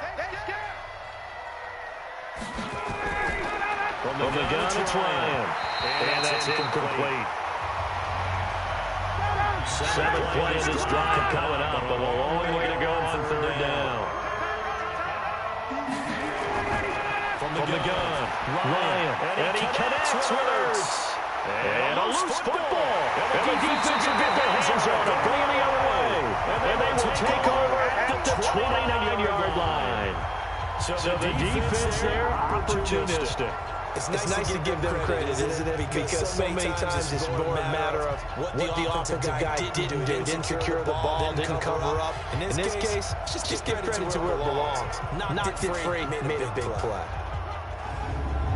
[SPEAKER 2] From the gun, it's Ryan. And that's incomplete. 7th play of this drive coming up, but a long way to go on third down. From the gun, Ryan. And he connects with Ertz. And a loose football. And the defensive get their hands on it, going the other way. And they will take over at the 29-yard line. So the defense there, opportunistic.
[SPEAKER 3] It's nice to give them credit, isn't it? Because so many times it's more a matter of what the offensive guy didn't do. Didn't secure the ball, didn't cover up. In this case, just give credit to where it belongs. Knocked it free, made a big play.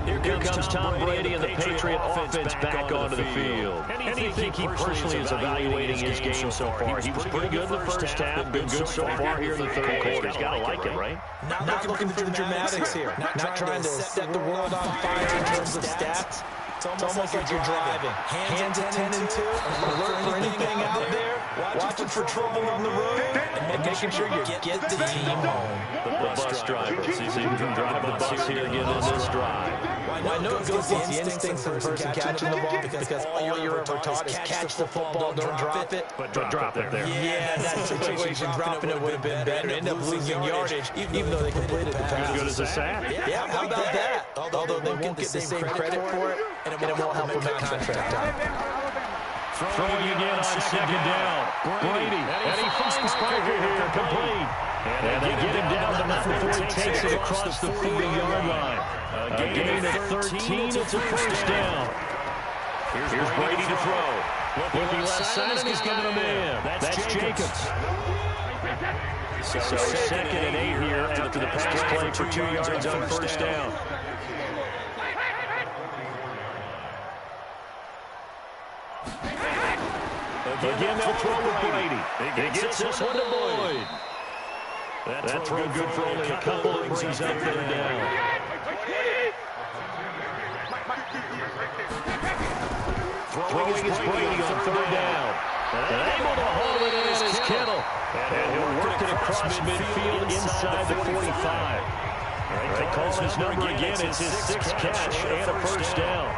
[SPEAKER 2] Here comes Tom Brady and the Patriot offense back onto the field. And do you think he personally is evaluating his game so far? He was pretty good in the first half, been good so far here in the third quarter. He's got to like it, right?
[SPEAKER 3] Not looking for the dramatics here. Not trying to set the world on fire in terms of stats. It's almost like you're driving. Hands at 10 and 2, alert for anything out there, watching for trouble on the road, and making sure you get the team home.
[SPEAKER 2] The bus driver. See if you can drive the bus here again on this drive.
[SPEAKER 3] Well, I know it goes against the instincts of the person catching the ball because all you're ever taught is catch the football, don't drop it.
[SPEAKER 2] But drop it there.
[SPEAKER 3] Yeah, that situation, dropping it would have been better. End up losing yardage, even though they completed the pass.
[SPEAKER 2] As good as a sack.
[SPEAKER 3] Yeah, how about that? Although they won't get the same credit for it, and it won't help them at contract time.
[SPEAKER 2] Throwing again on second down. Brady. And he finds Parker here, complete. And they get him down to nothing before he takes it across the 40-yard line. A gain of 13. It's a first down. Here's Brady to throw. Looking left side, and he's got a man. That's Jacobs. So second and 8 here after the pass play for 2 yards on first down. Again, they'll throw with Brady. He gets this one to Boyd. That throw good for only a couple. It brings up third down. Throwing is Brady on third down. And able to hold it in is Kittle. And he'll work it across midfield inside the 45. They call his number again. It's his 6th catch and a first down.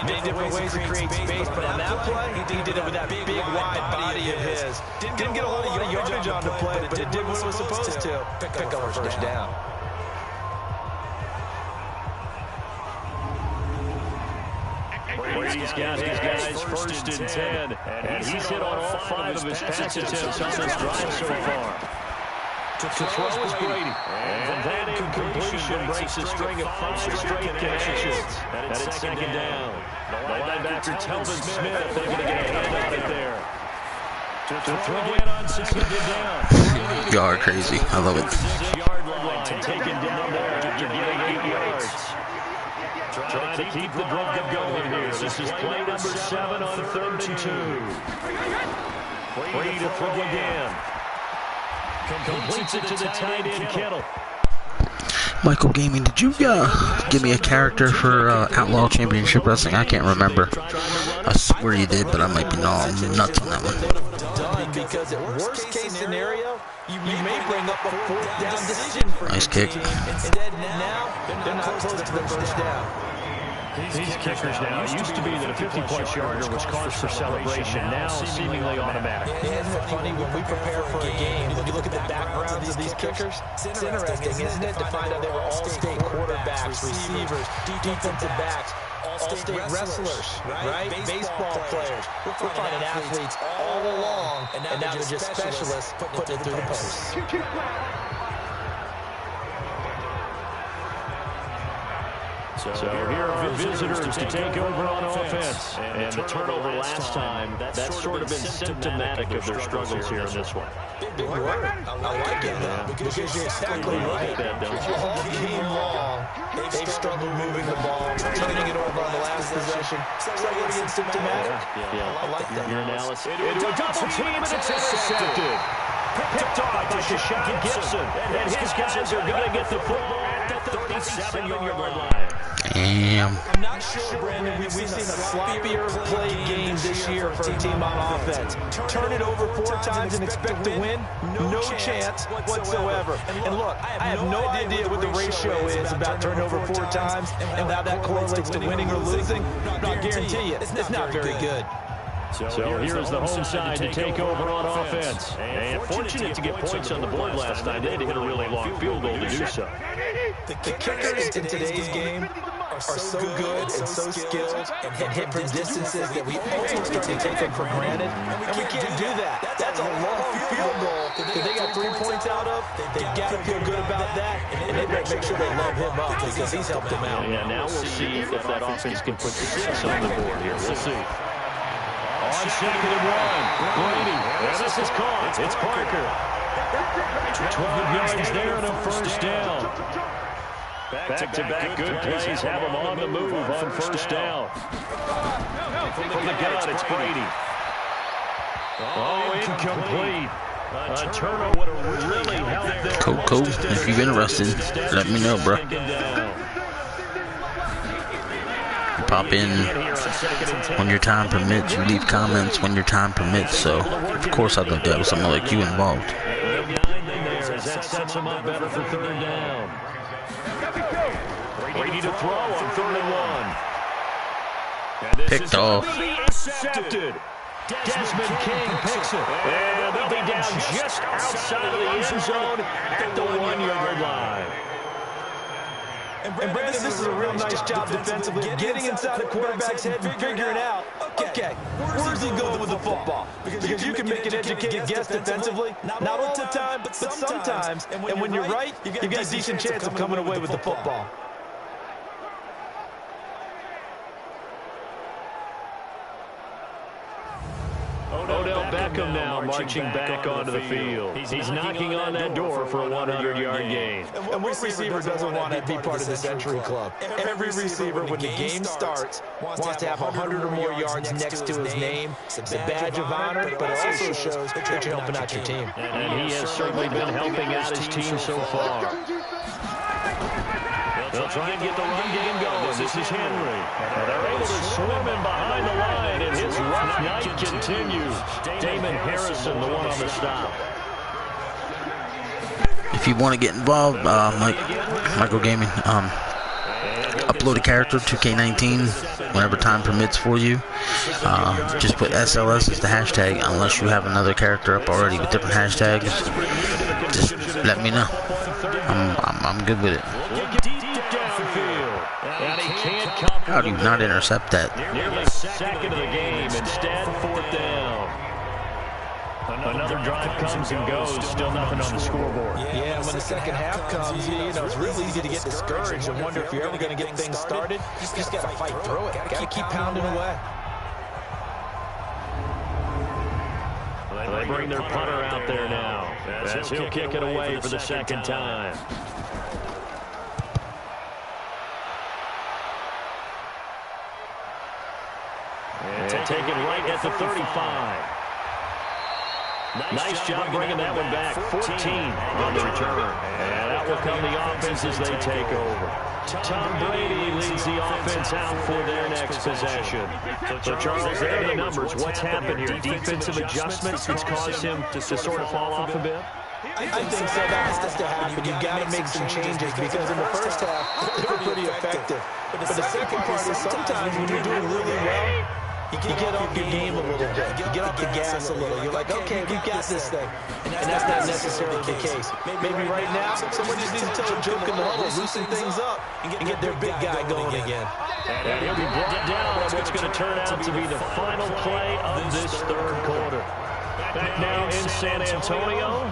[SPEAKER 3] Many different ways to create space, but on that play, he did it with that big, wide body of his. Didn't get a whole lot of yardage on the play, but it did what it was supposed to. Pick up a first down.
[SPEAKER 2] Brady's got his guys first and 10, and he's hit on all 5 of his pass attempts on this drive so far. To throw is Brady. And that incompletion breaks a string of 5 straight connections. And it's second down. The linebacker Telvin Smith, they're going to get a hand on it there. To throw it on second down.
[SPEAKER 4] Y'all are crazy. I love it.
[SPEAKER 2] 6-yard line, taken down there after getting 8 yards. Trying to keep the drive going here. This is play number 7 on 3rd and 2. Brady to throw again. Completes it to the tight end, Kittle.
[SPEAKER 4] Michael Gaming, did you give me a character for Outlaw Championship Wrestling? I can't remember. I swear you did, but I might be nuts on that one.
[SPEAKER 3] Because at worst case scenario, you may bring up a 4th down decision for
[SPEAKER 4] nice kick.
[SPEAKER 3] Instead, now they're not close to the first down.
[SPEAKER 2] These kickers now, it used to be that a 50-plus yarder was cause for celebration, now seemingly automatic.
[SPEAKER 3] Isn't it funny when we prepare for a game, when you look at the backgrounds of these kickers, it's interesting, isn't it, to find out they were all-state quarterbacks, receivers, defensive backs, all-state wrestlers, right? Baseball players. We're finding athletes all along, and now they're just specialists putting it through the post.
[SPEAKER 2] So here are visitors to take over on offense. And the turnover last time, that's sort of been symptomatic of their struggles here in this one.
[SPEAKER 3] Big word. I like it, though, because you're exactly right. All game long, they've struggled moving the ball, turning it over on the last possession. So it's symptomatic. I like that.
[SPEAKER 2] Your analysis. Into a double team, and it's intercepted. Picked off by Deshaun Gibson. And his guys are going to get the football at the 37-yard line.
[SPEAKER 4] Damn.
[SPEAKER 3] I'm not sure, Brandon, we've seen a sloppier play game this year for a team on offense. Turn it over 4 times and expect to win? No chance whatsoever. And look, I have no idea what the ratio is about turnover 4 times and how that correlates to winning or losing. But I guarantee you, it's not very good.
[SPEAKER 2] So here's the home side to take over on offense. And fortunate to get points on the board last night. They had to hit a really long field goal to do so.
[SPEAKER 3] The kickers in today's game are so good and so skilled and hit from distances that we almost start to take them for granted. And we can't do that. That's a long field goal that they got 3 points out of. They've got to feel good about that. And they better make sure they love him up because he's helped them out.
[SPEAKER 2] Yeah, now we'll see if that offense can put the 6 on the board here. We'll see. On 2nd and 1, Brady. And this is caught. It's Parker. 12 yards there and a first down. Back-to-back good plays have him on the move on first down. From the gun, it's Brady. Oh, incomplete. A turnover would have really helped there.
[SPEAKER 4] Cool. If you're interested, let me know, bro. pop in when your time permits. You leave comments when your time permits. So, of course, I'd like to have someone like you involved.
[SPEAKER 2] That sets him up better for third down. Ready to throw on 3rd and 1.
[SPEAKER 4] Picked off.
[SPEAKER 2] Intercepted. Desmond King picks it. And they'll be down just outside of the end zone at the 1-yard line.
[SPEAKER 3] And Brandon, this is a real nice job defensively, getting inside the quarterback's head and figuring out, okay, where's he going with the football? Because you can make an educated guess defensively, not all the time, but sometimes. And when you're right, you've got a decent chance of coming away with the football.
[SPEAKER 2] Odell Beckham now marching back onto the field. He's knocking on that door for a 100-yard gain.
[SPEAKER 3] And what receiver doesn't want to be part of this entry club? Every receiver, when the game starts, wants to have 100 or more yards next to his name. It's a badge of honor, but it also shows that you're helping out your team.
[SPEAKER 2] And he has certainly been helping out his team so far. They'll try and get the run game going. This is Henry. And they're able to swarm him behind the line, and his rough night continues. Damon Harrison, the one on the stop.
[SPEAKER 4] If you want to get involved, Michael Gaming, upload a character, 2K19, whenever time permits for you. Just put SLS as the hashtag, unless you have another character up already with different hashtags. Just let me know. I'm good with it. How do you not intercept that?
[SPEAKER 2] Nearly second of the game, instead 4th down. Another drive comes and goes, still nothing on the scoreboard.
[SPEAKER 3] Yeah, when the second half comes, you know, it's real easy to get discouraged and wonder if you're ever going to get things started. You just got to fight through it. Got to keep pounding away.
[SPEAKER 2] They bring their punter out there now, as he'll kick it away for the second time. And taken right at the 35. Nice job bringing that one back. 14 on the return. And out will come the offense as they take over. Tom Brady leads the offense out for their next possession. So, Charles, there are the numbers. What's happened here? Defensive adjustments that's caused him to sort of fall off a bit?
[SPEAKER 3] I think so. That has to happen. You've got to make some changes because in the first half, they were pretty effective. But the second part is sometimes when you're doing really well, you get off your game a little bit. You get off the gas a little. You're like, okay, we've got this thing. And that's not necessarily the case. Maybe right now, someone just needs to tell a joke in the huddle, loosen things up, and get their big guy going again.
[SPEAKER 2] And he'll be brought down on what's going to turn out to be the final play of this third quarter. Back now in San Antonio,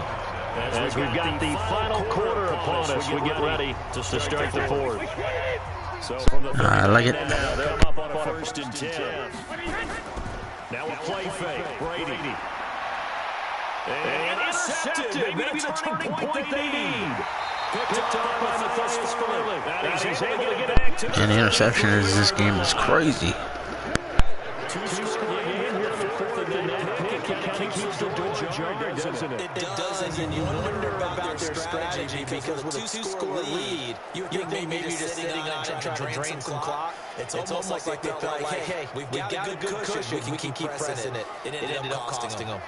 [SPEAKER 2] as we've got the final quarter upon us, we get ready to start the fourth. So from the
[SPEAKER 4] I like it.
[SPEAKER 2] They'll come up on a 1st and 10. Now a play fake. Brady. And intercepted. Maybe the turning point they need. Picked up by Matthias Furley. He's able to get back to
[SPEAKER 4] And the interception is this game is crazy.
[SPEAKER 3] It does, and you wonder about their strategy because with a 2-score lead, you think they may be just sitting on it trying to drain some clock. It's almost like they felt like, hey, we've got a good cushion, we can keep pressing it. It ended up costing them.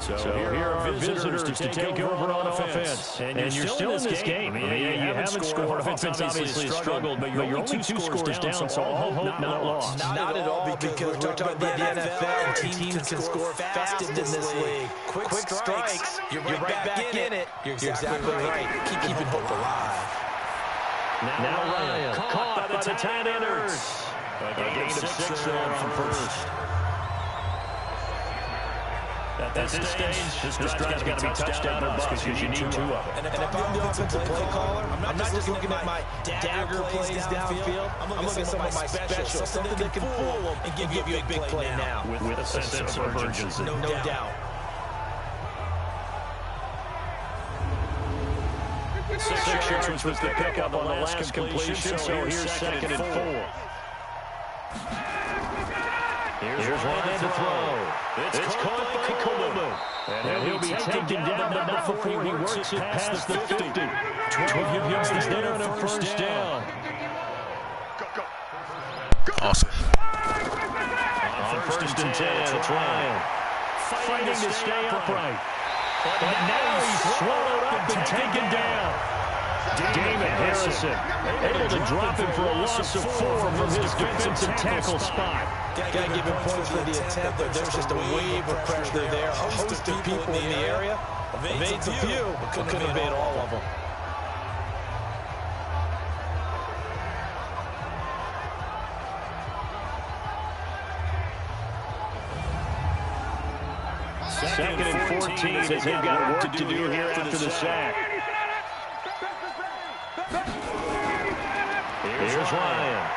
[SPEAKER 2] So here are visitors to take over on offense. And you're still in this game. I mean, you haven't scored. Offense obviously struggled, but you're only 2 scores down, so all hope not lost.
[SPEAKER 3] Not at all, because we're talking about the NFL, and teams can score fastest in this league. Quick strikes, you're right back in it. You're exactly right. Keeping hope alive.
[SPEAKER 2] Now Ryan, caught by the tight enders. A gain of 6 there on first. At this stage, this drive's got to be touchdown or bust because you need 2 of them.
[SPEAKER 3] And if I'm the offensive play caller, I'm not just looking at my dagger plays downfield. I'm looking at some of my specials, something that can fool them and give you a big play now.
[SPEAKER 2] With a sense of urgency.
[SPEAKER 3] No doubt.
[SPEAKER 2] Six yards was the pickup on the last completion, so here's 2nd and 4. Here's Ryan to throw. It's caught by Coleman. And he'll be taken down, but not before he works it past the 50. 12 yards there on a first down.
[SPEAKER 4] Awesome.
[SPEAKER 2] On first and 10, it's Ryan. Fighting to stay upright. But now he's swallowed up and taken down. Damon Harrison able to drop him for a loss of 4 from his defensive tackle spot.
[SPEAKER 3] Got to give him points for the attempt, but there's just a wave of pressure there. A host of people in the area. Evades a few, but couldn't evade all of them.
[SPEAKER 2] Second and 14 as they've got work to do here after the sack. Here's Ryan.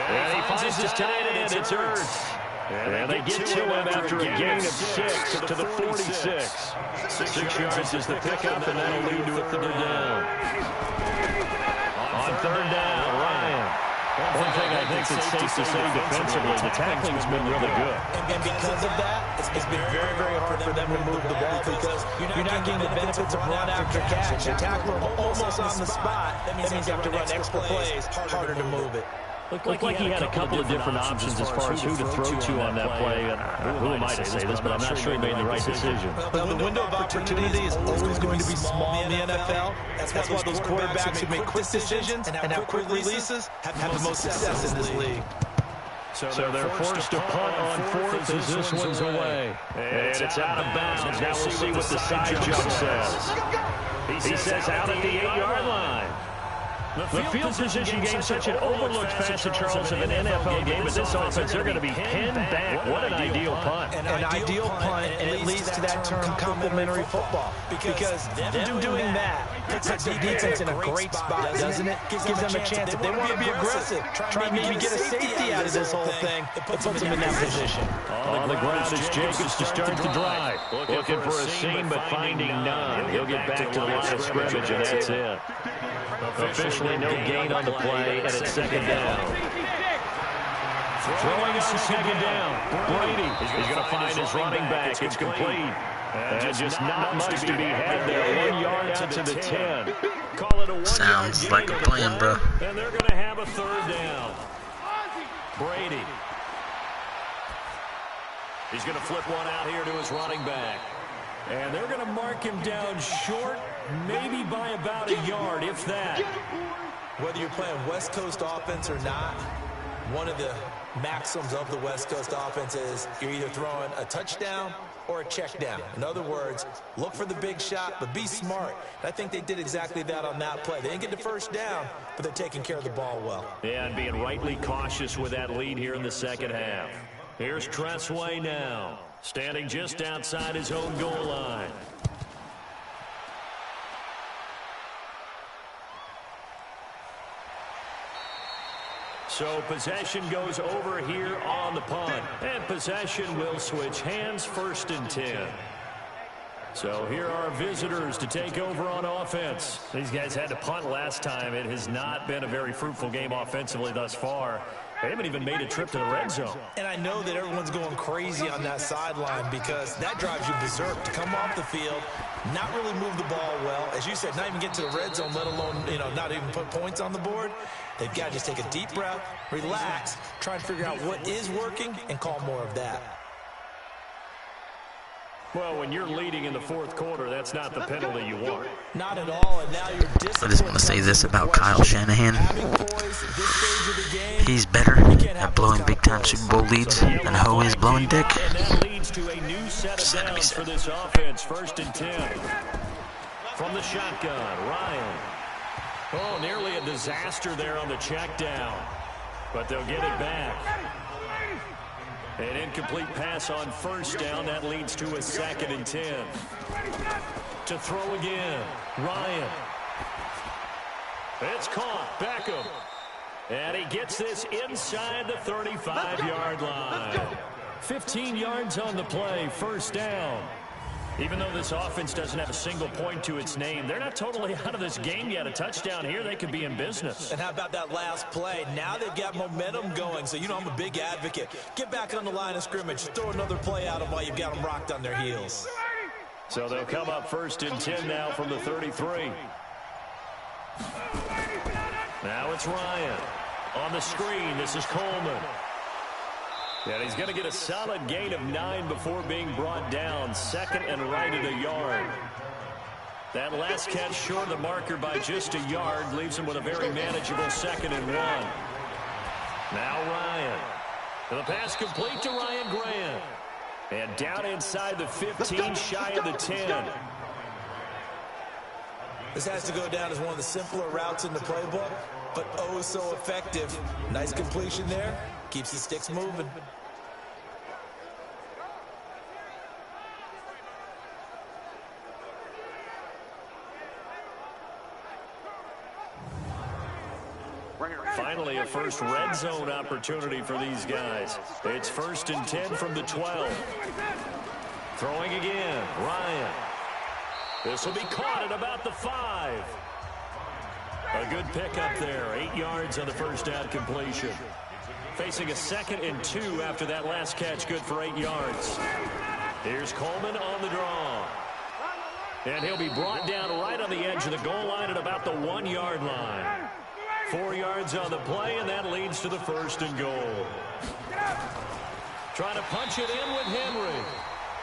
[SPEAKER 2] And he finds his tight end. It's Ertz. And they get to him after a gain of 6 to the 46. 6 yards is the pickup, and that'll lead to a third down. On third down, Ryan. One thing I think it's safe to say defensively, the tackling's been really good.
[SPEAKER 3] And because of that, it's been very, very hard for them to move the ball because you're not getting the benefits of run after catch. You tackle them almost on the spot. That means you have to run extra plays, harder to move it.
[SPEAKER 2] Looked like he had a couple of different options as far as who to throw to on that play. Who am I to say this, but I'm not sure he made the right decision.
[SPEAKER 3] Well, the window of opportunity is always going to be small in the NFL. That's why those quarterbacks who make quick decisions and have quick releases have the most success in this league.
[SPEAKER 2] So they're forced to punt on 4th as this one's away. And it's out of bounds. Now we'll see what the side jump says. He says out at the 8-yard line. The field position game such an overlooked facet, Charles, of an NFL game, but this offense, they're going to be pinned back. What an ideal punt.
[SPEAKER 3] An ideal punt, and it leads to that term complementary football. Because them doing that puts the defense in a great spot, doesn't it? Gives them a chance. If they want to be aggressive, try and maybe get a safety out of this whole thing, it puts them in that position.
[SPEAKER 2] On the ground is Jacobs to start the drive. Looking for a seam, but finding none. He'll get back to the line of scrimmage, and that's it. Officially no gain on the play, and it's second down. Throwing on second down. Brady is going to find his running back. It's complete. And just not much to be had there. 1 yard out to the 10. Call it a 1-yard
[SPEAKER 4] Sounds like a plan, bro.
[SPEAKER 2] And they're going to have a third down. Brady. He's going to flip one out here to his running back. And they're going to mark him down short, maybe by about a yard, if that.
[SPEAKER 3] Whether you're playing West Coast offense or not, one of the maxims of the West Coast offense is you're either throwing a touchdown or a check down. In other words, look for the big shot, but be smart. And I think they did exactly that on that play. They didn't get the first down, but they're taking care of the ball well.
[SPEAKER 2] Yeah, and being rightly cautious with that lead here in the second half. Here's Tressway now, standing just outside his own goal line. So possession goes over here on the punt. And possession will switch hands, 1st and 10. So here are visitors to take over on offense. These guys had to punt last time. It has not been a very fruitful game offensively thus far. They haven't even made a trip to the red zone.
[SPEAKER 3] And I know that everyone's going crazy on that sideline because that drives you berserk to come off the field, not really move the ball well. As you said, not even get to the red zone, let alone, not even put points on the board. They've got to just take a deep breath, relax, try and figure out what is working, and call more of that.
[SPEAKER 2] Well, when you're leading in the 4th quarter, that's not the penalty you want.
[SPEAKER 3] Not at all, and now you're disciplined.
[SPEAKER 4] I just want to say this about Kyle Shanahan. He's better at blowing big-time Super Bowl leads than Ho is blowing dick.
[SPEAKER 2] And that leads to a new set of downs for this offense. 1st and 10. From the shotgun, Ryan. Oh, nearly a disaster there on the check down. But they'll get it back. An incomplete pass on 1st down. That leads to a 2nd and 10. To throw again. Ryan. It's caught. Beckham. And he gets this inside the 35-yard line. 15 yards on the play. 1st down. Even though this offense doesn't have a single point to its name, they're not totally out of this game yet. A touchdown here, they could be in business.
[SPEAKER 3] And how about that last play? Now they've got momentum going, so, you know, I'm a big advocate. Get back on the line of scrimmage. Throw another play at them while you've got them rocked on their heels.
[SPEAKER 2] So they'll come up 1st and 10 now from the 33. Now it's Ryan. On the screen, this is Coleman. And he's going to get a solid gain of 9 before being brought down. 2nd and right at a yard. That last catch short of the marker by just a yard leaves him with a very manageable 2nd and 1. Now Ryan. And the pass complete to Ryan Grant. And down inside the 15, shy of the 10.
[SPEAKER 3] This has to go down as one of the simpler routes in the playbook, but oh so effective. Nice completion there. Keeps the sticks moving.
[SPEAKER 2] Finally, a first red zone opportunity for these guys. It's 1st and 10 from the 12. Throwing again, Ryan. This will be caught at about the 5. A good pickup there, 8 yards on the first down completion. Facing a 2nd and 2 after that last catch, good for 8 yards. Here's Coleman on the draw. And he'll be brought down right on the edge of the goal line at about the 1-yard line. 4 yards on the play, and that leads to the 1st and goal. Trying to punch it in with Henry.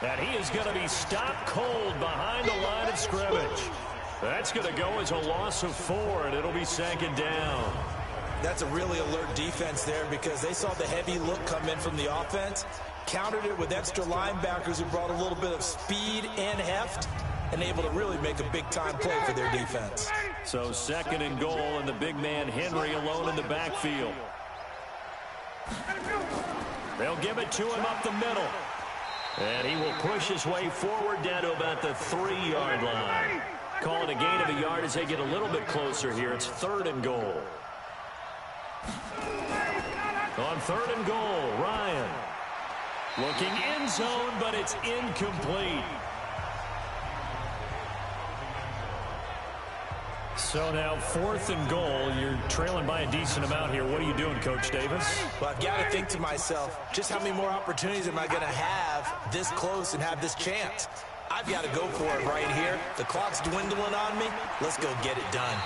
[SPEAKER 2] And he is going to be stopped cold behind the line of scrimmage. That's going to go as a loss of 4, and it'll be 2nd down.
[SPEAKER 3] That's a really alert defense there because they saw the heavy look come in from the offense, countered it with extra linebackers who brought a little bit of speed and heft, and able to really make a big-time play for their defense.
[SPEAKER 2] So 2nd and goal, and the big man Henry alone in the backfield. They'll give it to him up the middle. And he will push his way forward down to about the 3-yard line. Call it a gain of a yard as they get a little bit closer here. It's 3rd and goal. On 3rd and goal, Ryan. Looking end zone, but it's incomplete. So now 4th and goal. You're trailing by a decent amount here. What are you doing, Coach Davis?
[SPEAKER 3] Well, I've got to think to myself, just how many more opportunities am I going to have this close and have this chance? I've got to go for it right here. The clock's dwindling on me. Let's go get it done.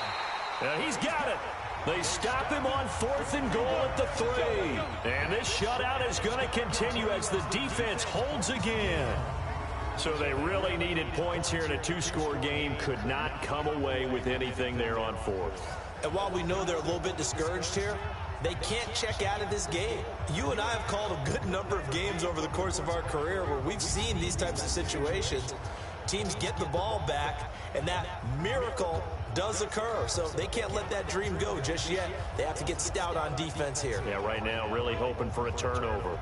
[SPEAKER 2] He's got it. They stop him on 4th and goal at the 3. And this shutout is going to continue as the defense holds again. So they really needed points here in a 2-score game. Could not come away with anything there on 4th.
[SPEAKER 3] And while we know they're a little bit discouraged here, they can't check out of this game. You and I have called a good number of games over the course of our career where we've seen these types of situations. Teams get the ball back, and that miracle does occur. So they can't let that dream go just yet. They have to get stout on defense here.
[SPEAKER 2] Yeah, right now really hoping for a turnover.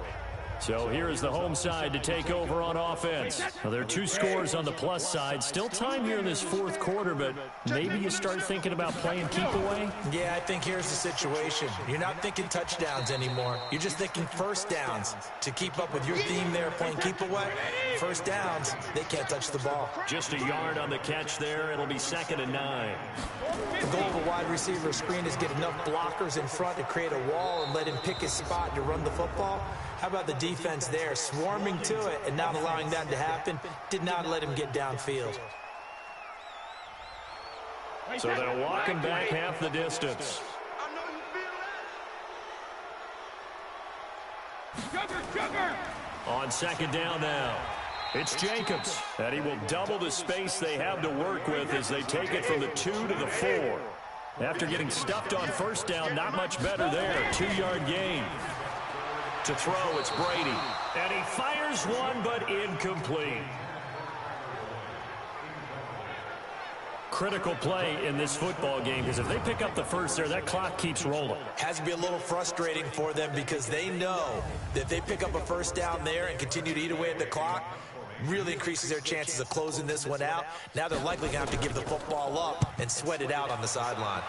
[SPEAKER 2] So here is the home side to take over on offense. Now, there are 2 scores on the plus side. Still time here in this 4th quarter, but maybe you start thinking about playing keep away?
[SPEAKER 3] Yeah, I think here's the situation. You're not thinking touchdowns anymore. You're just thinking first downs. To keep up with your theme there, playing keep away, first downs, they can't touch the ball.
[SPEAKER 2] Just a yard on the catch there. It'll be 2nd and 9.
[SPEAKER 3] The goal of a wide receiver screen is get enough blockers in front to create a wall and let him pick his spot to run the football. How about the defense there, swarming to it and not allowing that to happen? Did not let him get downfield.
[SPEAKER 2] So they'll walk him back half the distance. On 2nd down now. It's Jacobs, and he will double the space they have to work with as they take it from the 2 to the 4. After getting stuffed on 1st down, not much better there. 2-yard gain. To throw, it's Brady. And he fires one, but incomplete. Critical play in this football game, because if they pick up the first there, that clock keeps rolling.
[SPEAKER 3] Has to be a little frustrating for them because they know that if they pick up a first down there and continue to eat away at the clock, really increases their chances of closing this one out. Now they're likely going to have to give the football up and sweat it out on the sideline.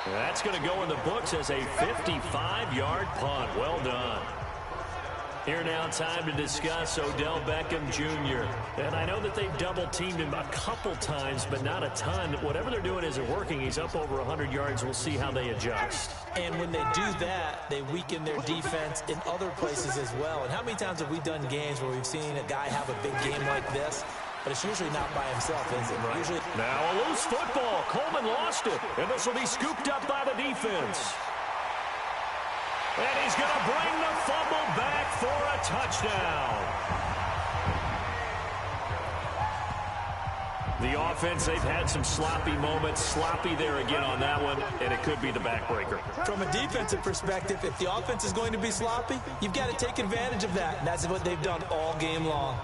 [SPEAKER 2] That's going to go in the books as a 55-yard punt. Well done. Here now, time to discuss Odell Beckham Jr. And I know that they've double-teamed him a couple times, but not a ton. Whatever they're doing isn't working. He's up over 100 yards. We'll see how they adjust.
[SPEAKER 3] And when they do that, they weaken their defense in other places as well. And how many times have we done games where we've seen a guy have a big game like this? But it's usually not by himself, is it? Right. Usually.
[SPEAKER 2] Now a loose football. Coleman lost it. And this will be scooped up by the defense. And he's going to bring the fumble back for a touchdown. The offense, they've had some sloppy moments. Sloppy there again on that one, and it could be the backbreaker.
[SPEAKER 3] From a defensive perspective, if the offense is going to be sloppy, you've got to take advantage of that. And that's what they've done all game long.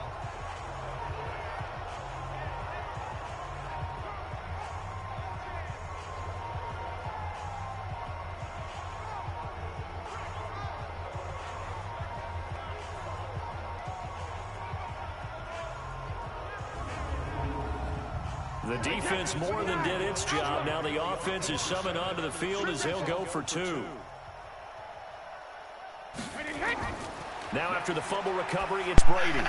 [SPEAKER 2] The defense more than did its job. Now the offense is summoned onto the field as he'll go for two. Now after the fumble recovery, it's Brady.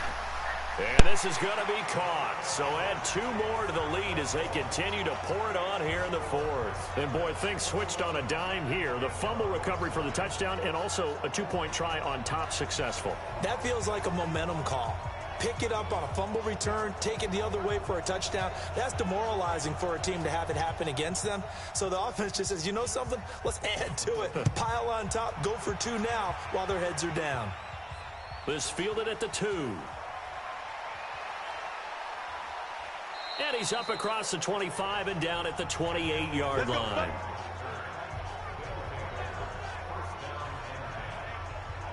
[SPEAKER 2] And this is going to be caught. So add two more to the lead as they continue to pour it on here in the fourth. And boy, things switched on a dime here. The fumble recovery for the touchdown and also a two-point try on top successful.
[SPEAKER 3] That feels like a momentum call. Pick it up on a fumble return, take it the other way for a touchdown. That's demoralizing for a team to have it happen against them. So the offense just says, you know something? Let's add to it. Pile on top, go for two now while their heads are down.
[SPEAKER 2] This fielded at the 2. And he's up across the 25 and down at the 28-yard line.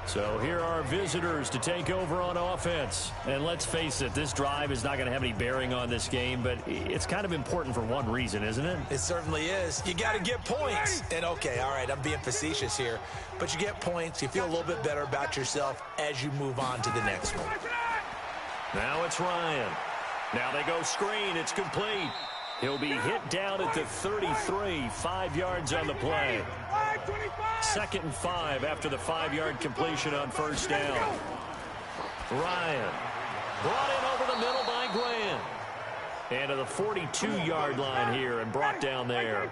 [SPEAKER 2] So here are visitors to take over on offense. And let's face it, this drive is not going to have any bearing on this game, but it's kind of important for one reason, isn't it?
[SPEAKER 3] It certainly is. You got to get points. And okay, all right, I'm being facetious here, but you get points, you feel a little bit better about yourself as you move on to the next one.
[SPEAKER 2] Now it's Ryan. Now they go screen. It's complete. He'll be hit down at the 33, 5 yards on the play. 2nd and 5 after the 5-yard completion on first down. Ryan brought in over the middle by Grant. And to the 42-yard line here and brought down there.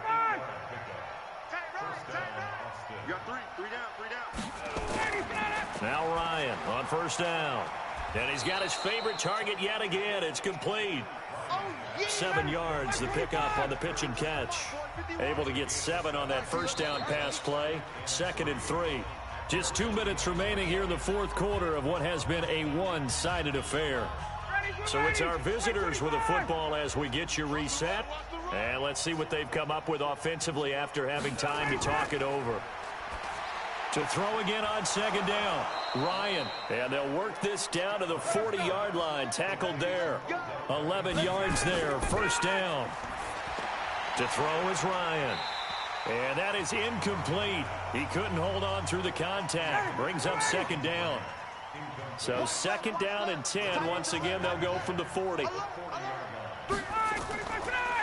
[SPEAKER 2] Now Ryan on first down. And he's got his favorite target yet again. It's complete. 7 yards, the pickup on the pitch and catch. Able to get 7 on that first down pass play. 2nd and 3. Just 2 minutes remaining here in the fourth quarter of what has been a one-sided affair. So it's our visitors with the football as we get you reset. And let's see what they've come up with offensively after having time to talk it over. To throw again on 2nd down. Ryan, and they'll work this down to the 40-yard line. Tackled there. 11 yards there. First down. To throw is Ryan. And that is incomplete. He couldn't hold on through the contact. Brings up 2nd down. So 2nd down and 10. Once again, they'll go from the 40.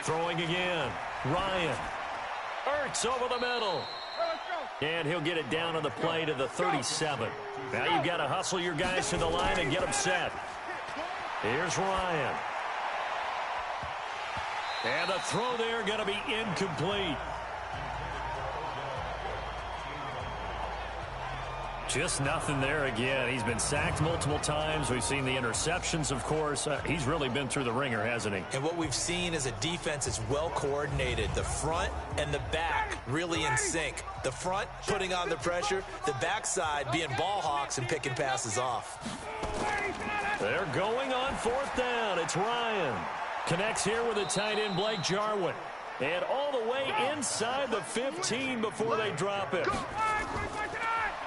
[SPEAKER 2] Throwing again. Ryan. Ertz over the middle. And he'll get it down on the play to the 37. Now you've got to hustle your guys to the line and get them set. Here's Ryan. And the throw there going to be incomplete. Just nothing there again. He's been sacked multiple times. We've seen the interceptions, of course. He's really been through the ringer, hasn't he?
[SPEAKER 3] And what we've seen is a defense that's well coordinated. The front and the back really in sync. The front putting on the pressure. The backside being ball hawks and picking passes off.
[SPEAKER 2] They're going on 4th down. It's Ryan. Connects here with the tight end, Blake Jarwin. And all the way inside the 15 before they drop it.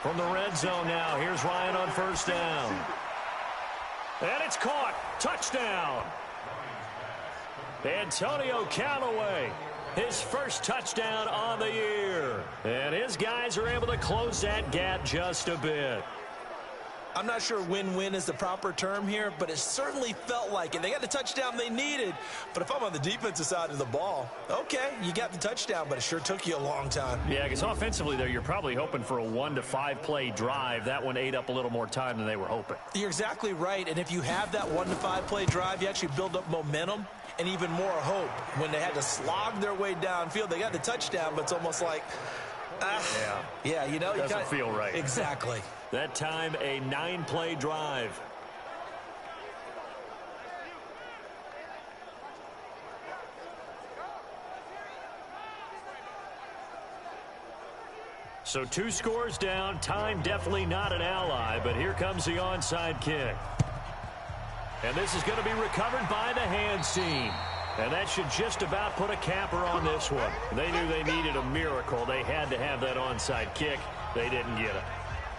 [SPEAKER 2] From the red zone now, here's Ryan on first down. And it's caught. Touchdown. Antonio Callaway, his first touchdown on the year. And his guys are able to close that gap just a bit.
[SPEAKER 3] I'm not sure win-win is the proper term here, but it certainly felt like it. They got the touchdown they needed, but if I'm on the defensive side of the ball, okay, you got the touchdown, but it sure took you a long time.
[SPEAKER 2] Yeah, because offensively there, you're probably hoping for a 1 to 5 play drive. That one ate up a little more time than they were hoping.
[SPEAKER 3] You're exactly right, and if you have that 1 to 5 play drive, you actually build up momentum and even more hope. When they had to slog their way downfield, they got the touchdown, but it's almost like, yeah, you know,
[SPEAKER 2] doesn't feel right.
[SPEAKER 3] Exactly.
[SPEAKER 2] That time, a 9-play drive. So 2 scores down. Time definitely not an ally, but here comes the onside kick. And this is going to be recovered by the hands team. And that should just about put a capper on this one. They knew they needed a miracle. They had to have that onside kick. They didn't get it.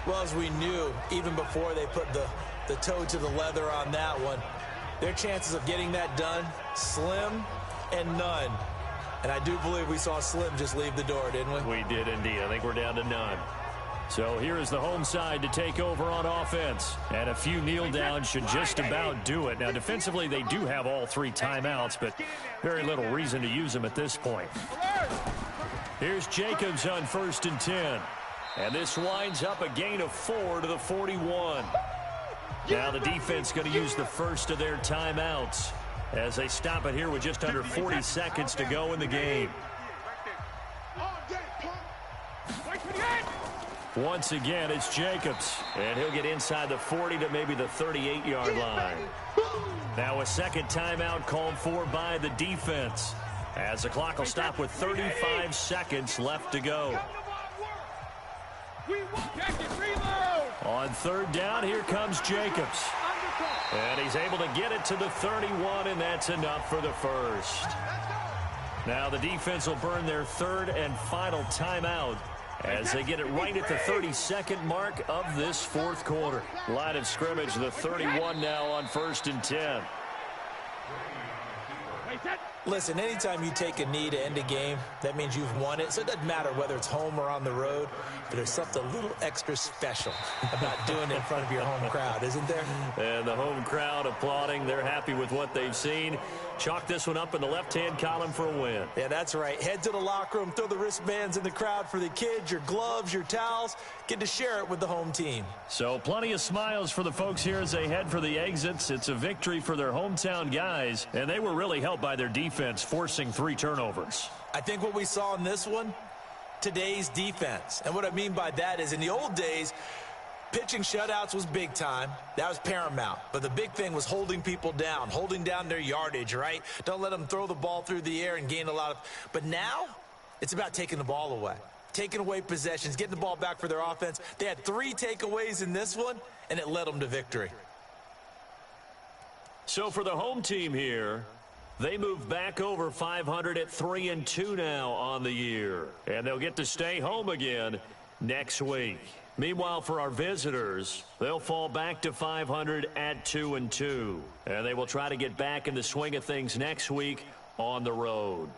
[SPEAKER 3] Well, as we knew, even before they put the toe to the leather on that one, their chances of getting that done, slim and none. And I do believe we saw Slim just leave the door, didn't we?
[SPEAKER 2] We did indeed. I think we're down to none. So here is the home side to take over on offense. And a few kneel downs should just about do it. Now, defensively, they do have all 3 timeouts, but very little reason to use them at this point. Here's Jacobs on 1st and 10. And this winds up a gain of 4 to the 41. Now the defense going to use the first of their timeouts as they stop it here with just under 40 seconds to go in the game. Once again, it's Jacobs, and he'll get inside the 40 to maybe the 38-yard line. Now a second timeout called for by the defense, as the clock will stop with 35 seconds left to go. On 3rd down, here comes Jacobs. And he's able to get it to the 31, and that's enough for the first. Now the defense will burn their 3rd and final timeout as they get it right at the 32nd mark of this 4th quarter. Line of scrimmage, the 31 now on 1st and 10.
[SPEAKER 3] Listen, anytime you take a knee to end a game, that means you've won it. So it doesn't matter whether it's home or on the road, but there's something a little extra special about doing it in front of your home crowd, isn't there?
[SPEAKER 2] And the home crowd applauding. They're happy with what they've seen. Chalk this one up in the left-hand column for a win.
[SPEAKER 3] Yeah, that's right. Head to the locker room, throw the wristbands in the crowd for the kids, your gloves, your towels. Get to share it with the home team.
[SPEAKER 2] So plenty of smiles for the folks here as they head for the exits. It's a victory for their hometown guys, and they were really helped by their defense, forcing 3 turnovers.
[SPEAKER 3] I think what we saw in this one, today's defense. And what I mean by that is in the old days, pitching shutouts was big time. That was paramount. But the big thing was holding people down, holding down their yardage, right? Don't let them throw the ball through the air and gain a lot of... But now, it's about taking the ball away. Taking away possessions, getting the ball back for their offense. They had 3 takeaways in this one, and it led them to victory.
[SPEAKER 2] So for the home team here, they move back over 500 at 3-2 now on the year. And they'll get to stay home again next week. Meanwhile, for our visitors, they'll fall back to 500 at 2-2. And they will try to get back in the swing of things next week on the road.